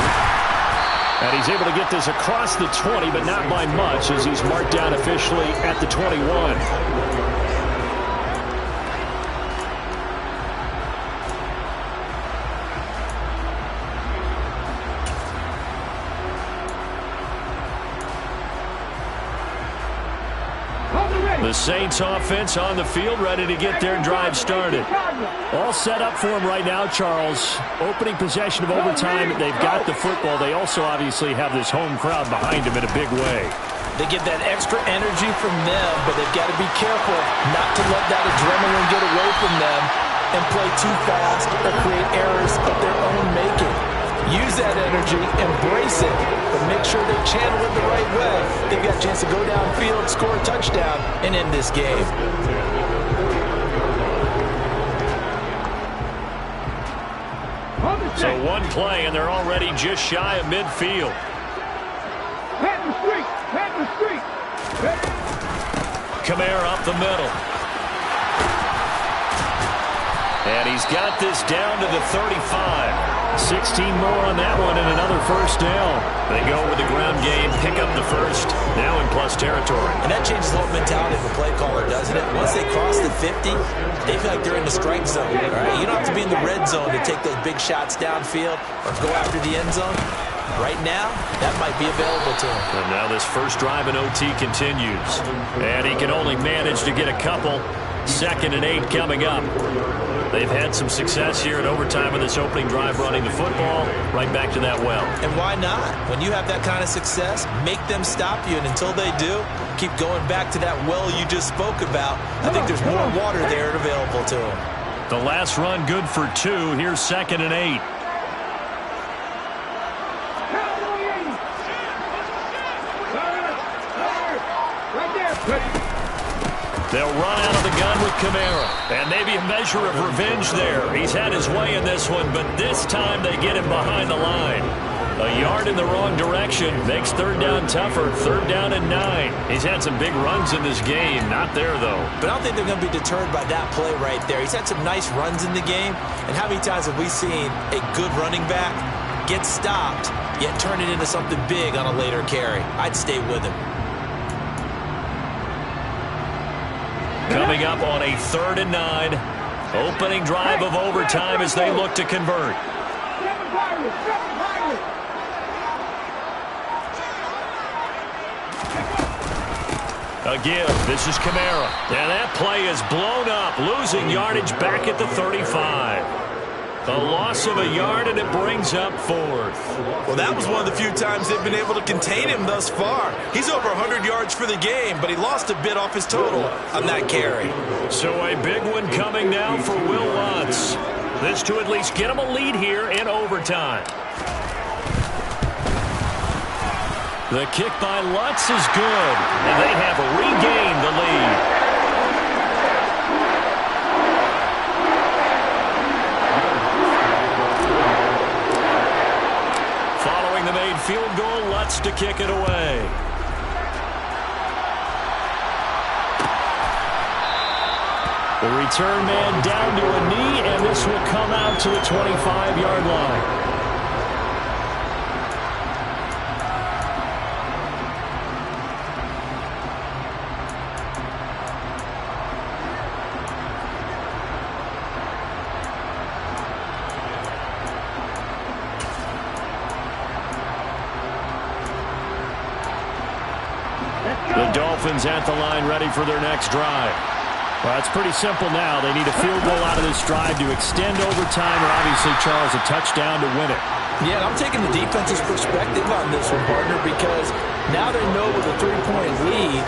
And he's able to get this across the 20, but not by much, as he's marked down officially at the 21. The Saints offense on the field, ready to get their drive started. All set up for him right now, Charles. Opening possession of overtime. They've got the football. They also obviously have this home crowd behind them in a big way. They get that extra energy from them, but they've got to be careful not to let that adrenaline get away from them and play too fast or create errors of their own making. Use that energy, embrace it, but make sure they channel it the right way. They've got a chance to go downfield, score a touchdown, and end this game. So one play, and they're already just shy of midfield. Pat the street! Pat the street! Kamara up the middle. And he's got this down to the 35. 16 more on that one and another first down. They go with the ground game, pick up the first, now in plus territory. And that changes the whole mentality of the play caller, doesn't it? Once they cross the 50, they feel like they're in the strike zone. All right? You don't have to be in the red zone to take those big shots downfield or go after the end zone. Right now, that might be available to him. And now this first drive in OT continues. And he can only manage to get a couple. 2nd and 8 coming up. They've had some success here in overtime in this opening drive running the football. Right back to that well. And why not? When you have that kind of success, make them stop you. And until they do, keep going back to that well you just spoke about. I think there's more water there available to them. The last run good for 2. Here's 2nd and 8. They'll run out of the gun with Kamara. And maybe a measure of revenge there. He's had his way in this one, but this time they get him behind the line. A yard in the wrong direction makes 3rd down tougher. 3rd down and 9. He's had some big runs in this game. Not there, though. But I don't think they're going to be deterred by that play right there. He's had some nice runs in the game. And how many times have we seen a good running back get stopped, yet turn it into something big on a later carry? I'd stay with him. Coming up on a 3rd and 9. Opening drive of overtime as they look to convert. Again, this is Kamara. And that play is blown up, losing yardage back at the 35. A loss of a yard, and it brings up 4th. Well, that was one of the few times they've been able to contain him thus far. He's over 100 yards for the game, but he lost a bit off his total on that carry. So a big one coming now for Will Lutz. This to at least get him a lead here in overtime. The kick by Lutz is good, and they have regained the lead. The made field goal, Lutz to kick it away. The return man down to a knee, and this will come out to the 25-yard line. The Dolphins at the line ready for their next drive. Well, it's pretty simple now. They need a field goal out of this drive to extend overtime, or obviously, Charles, a touchdown to win it. Yeah, and I'm taking the defense's perspective on this one, partner, because now they know with a 3-point lead,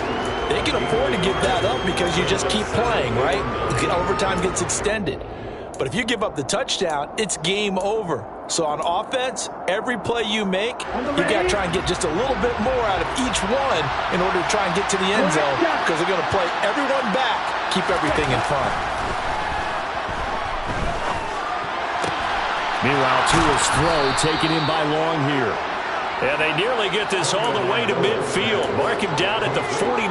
they can afford to give that up because you just keep playing, right? Overtime gets extended. But if you give up the touchdown, it's game over. So on offense, every play you make, you got to try and get just a little bit more out of each one in order to try and get to the end zone, because they're going to play everyone back, keep everything in front. Meanwhile, Tua's throw taken in by Long here. And they nearly get this all the way to midfield. Mark him down at the 49.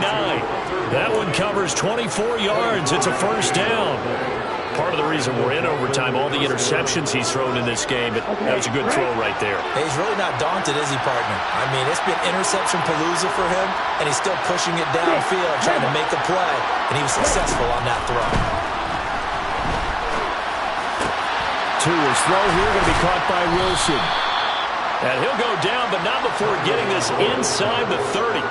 That one covers 24 yards. It's a first down. Part of the reason we're in overtime, all the interceptions he's thrown in this game, but that was a good throw right there. Hey, he's really not daunted, is he, partner? I mean, it's been interception palooza for him, and he's still pushing it downfield, trying to make a play, and he was successful on that throw. Tua's throw here going to be caught by Wilson. And he'll go down, but not before getting this inside the 30.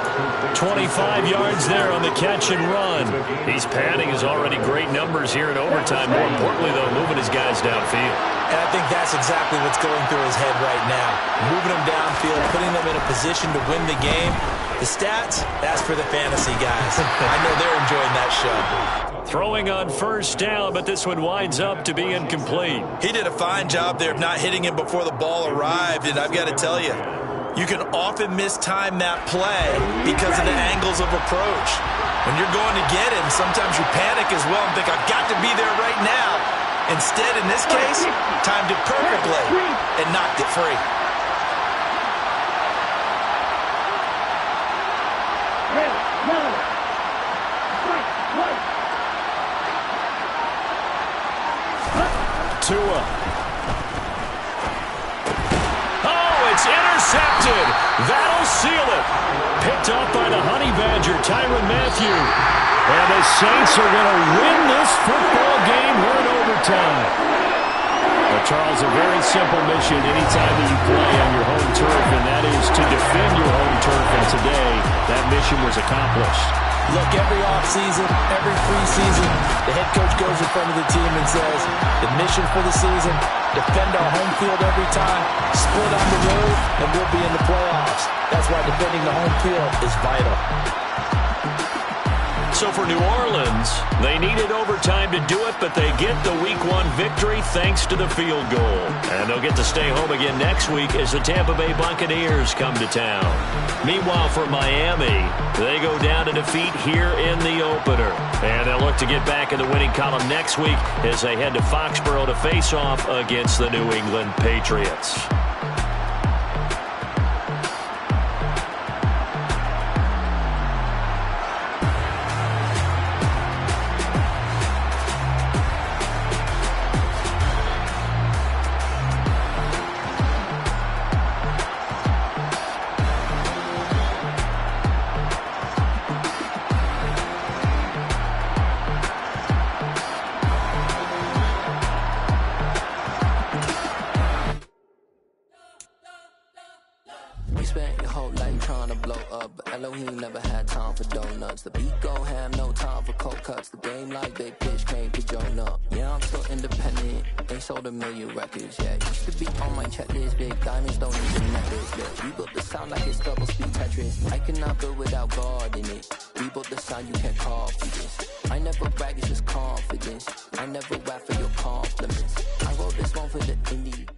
25 yards there on the catch and run. He's padding his already great numbers here in overtime. More importantly, though, moving his guys downfield. And I think that's exactly what's going through his head right now. Moving them downfield, putting them in a position to win the game. The stats, that's for the fantasy guys. I know they're enjoying that show. Throwing on first down, but this one winds up to be incomplete. He did a fine job there of not hitting him before the ball arrived, and I've got to tell you, you can often mistime that play because of the angles of approach. When you're going to get him, sometimes you panic as well and think, I've got to be there right now. Instead, in this case, timed it perfectly and knocked it free. Tua. Oh, it's intercepted. That'll seal it. Picked up by the Honey Badger, Tyrann Mathieu. And the Saints are going to win this football game. We're in overtime. Well, Charles, a very simple mission anytime that you play on your home turf, and that is to defend your home turf. And today, that mission was accomplished. Look, every offseason, every preseason, the head coach goes in front of the team and says, the mission for the season, defend our home field every time, split on the road, and we'll be in the playoffs. That's why defending the home field is vital. So for New Orleans, they needed overtime to do it, but they get the Week 1 victory thanks to the field goal. And they'll get to stay home again next week as the Tampa Bay Buccaneers come to town. Meanwhile, for Miami, they go down to defeat here in the opener. And they'll look to get back in the winning column next week as they head to Foxborough to face off against the New England Patriots. The beat go ham, no time for cold cuts. The game like big pitch came to join up. Yeah, I'm still independent. They sold 1 million records. Yeah, used to be on my checklist. Big diamonds don't need a necklace. Yeah, we built the sound like it's double speed Tetris. I cannot build without God in it. We built the sound you can't copy this. I never brag, it's just confidence. I never rap for your compliments. I wrote this one for the indie.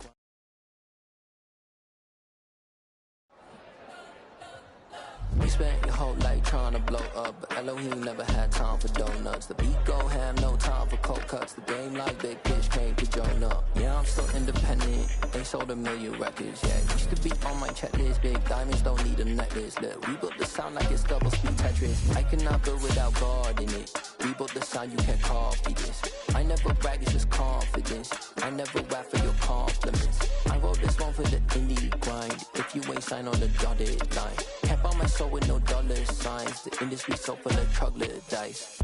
We spent your whole life trying to blow up, but Elohim never had time for donuts. The beat go ham, no time for cold cuts. The game like big pitch came to join up. Yeah, I'm still independent. They sold 1 million records. Yeah, used to be on my checklist. Big diamonds don't need a necklace. Look, we built the sound like it's double speed Tetris. I cannot build without God in it. We built the sound, you can't copy this. I never brag, it's just confidence. I never rap for your compliments. I wrote this one for the indie grind. If you ain't signed on the dotted line, can't buy my soul with no dollar signs. The industry so full of troglodytes.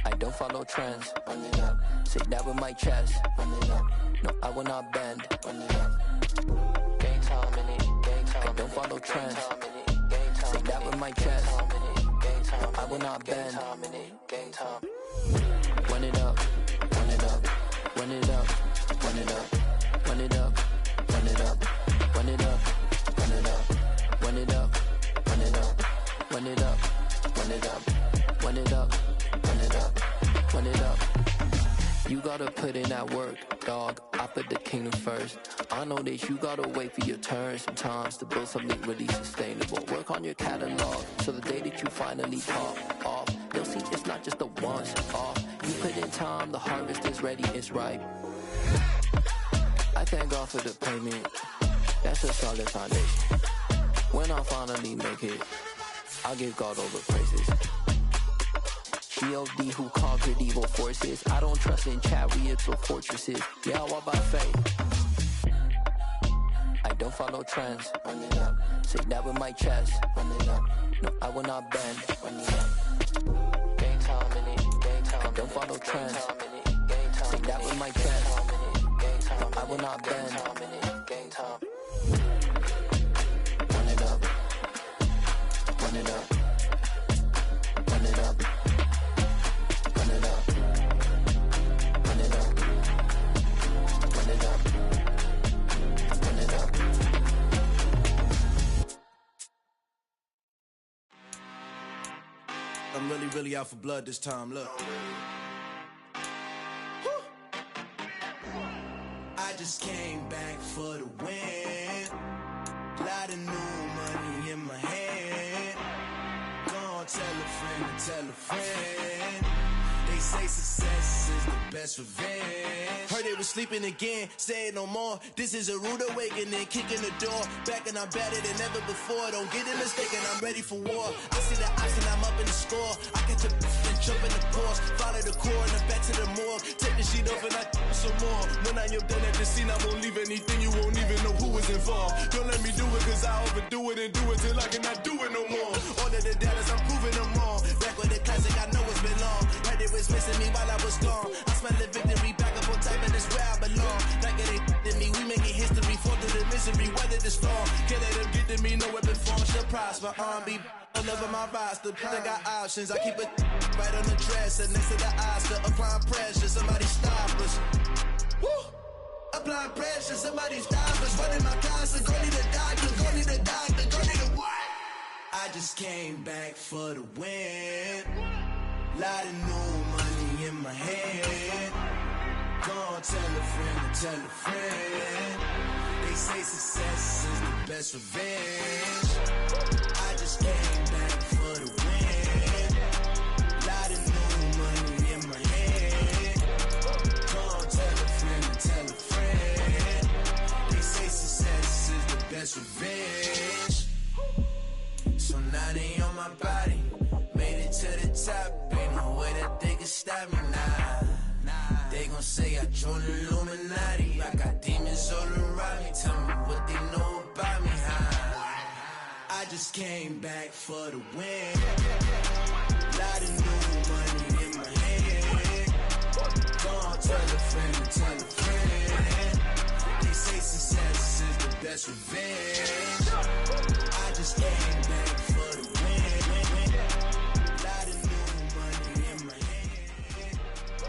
I don't follow trends. Run it up. Say that with my chest. Run it up. No, I will not bend. Run it up. Gang time in it. Gang time. I don't follow trends. Say that with my chest. I will not bend. Game time. Run it up, run it up, run it up, run it up, run it up, run it up, run it up, run it up, run it up, run it up, run it up, run it up, run it up, run it up, run it up. You gotta put in that work, dog. I put the kingdom first. I know that you gotta wait for your turn sometimes to build something really sustainable. Work on your catalog, so the day that you finally pop off, you'll see it's not just a once off. You put in time, the harvest is ready, it's ripe. I thank God for the payment. That's a solid foundation. When I finally make it, I'll give God all the praises. G.O.D. who conquered evil forces. I don't trust in chariots or fortresses. Yeah, I walk by faith. I don't follow trends. Run it up. Say that with my chest. Run it up. No, I will not bend. Run it up. Game time in it. Game time. I don't follow trends. Say that with my chest. No, I will not bend. Game time. Run it up. Run it up. Run it up. Run it up. Run it up. Run it up. Run it up. I'm really out for blood this time, look. Woo. I just came back for the win. Lot of new money in my hand. Gonna tell a friend to tell a friend. They say success is the best revenge. Heard they was sleeping again, say it no more. This is a rude awakening, kicking the door. Back and I'm better than ever before. Don't get it mistaken, I'm ready for war. I see the option, I'm up in the score. I get to and jump in the course. Follow the core and then back to the morgue. Take the sheet off and I some more. When I am done at the scene, I won't leave anything. You won't even know who was involved. Don't let me do it, cause I overdo it and do it till I cannot do it no more. All of the doubters, I'm proving them wrong. Back with the classic, I know it's been long. Heard it was missing me while I was gone. I smell the victory, back up on time, and it's where I belong. Like it ain't to me, we making history. Fall through the misery, weather the storm. Can't let them get to me, no weapon form shall prosper. R&B all over my roster, I got options. I keep it right on the dresser, next to the Oscar. Applying pressure, somebody stop us. Woo! Applying pressure, somebody stop us. Running my constant, go need a doctor, go need a doctor, go need a what? I just came back for the win. Lot of new money in my hand. Gonna tell a friend to tell a friend. They say success is the best revenge. I just came back for the win. Lot of new money in my hand. Gonna tell a friend to tell a friend. They say success is the best revenge. So now they on my body. Made it to the top. Ain't no way that they can stop me now. They gon' say I joined the Illuminati. I got demons all around me. Tell me what they know about me, huh? I just came back for the win. Lot of new money in my hand. Gonna tell a friend to tell a friend. They say success is the best revenge. I just came back for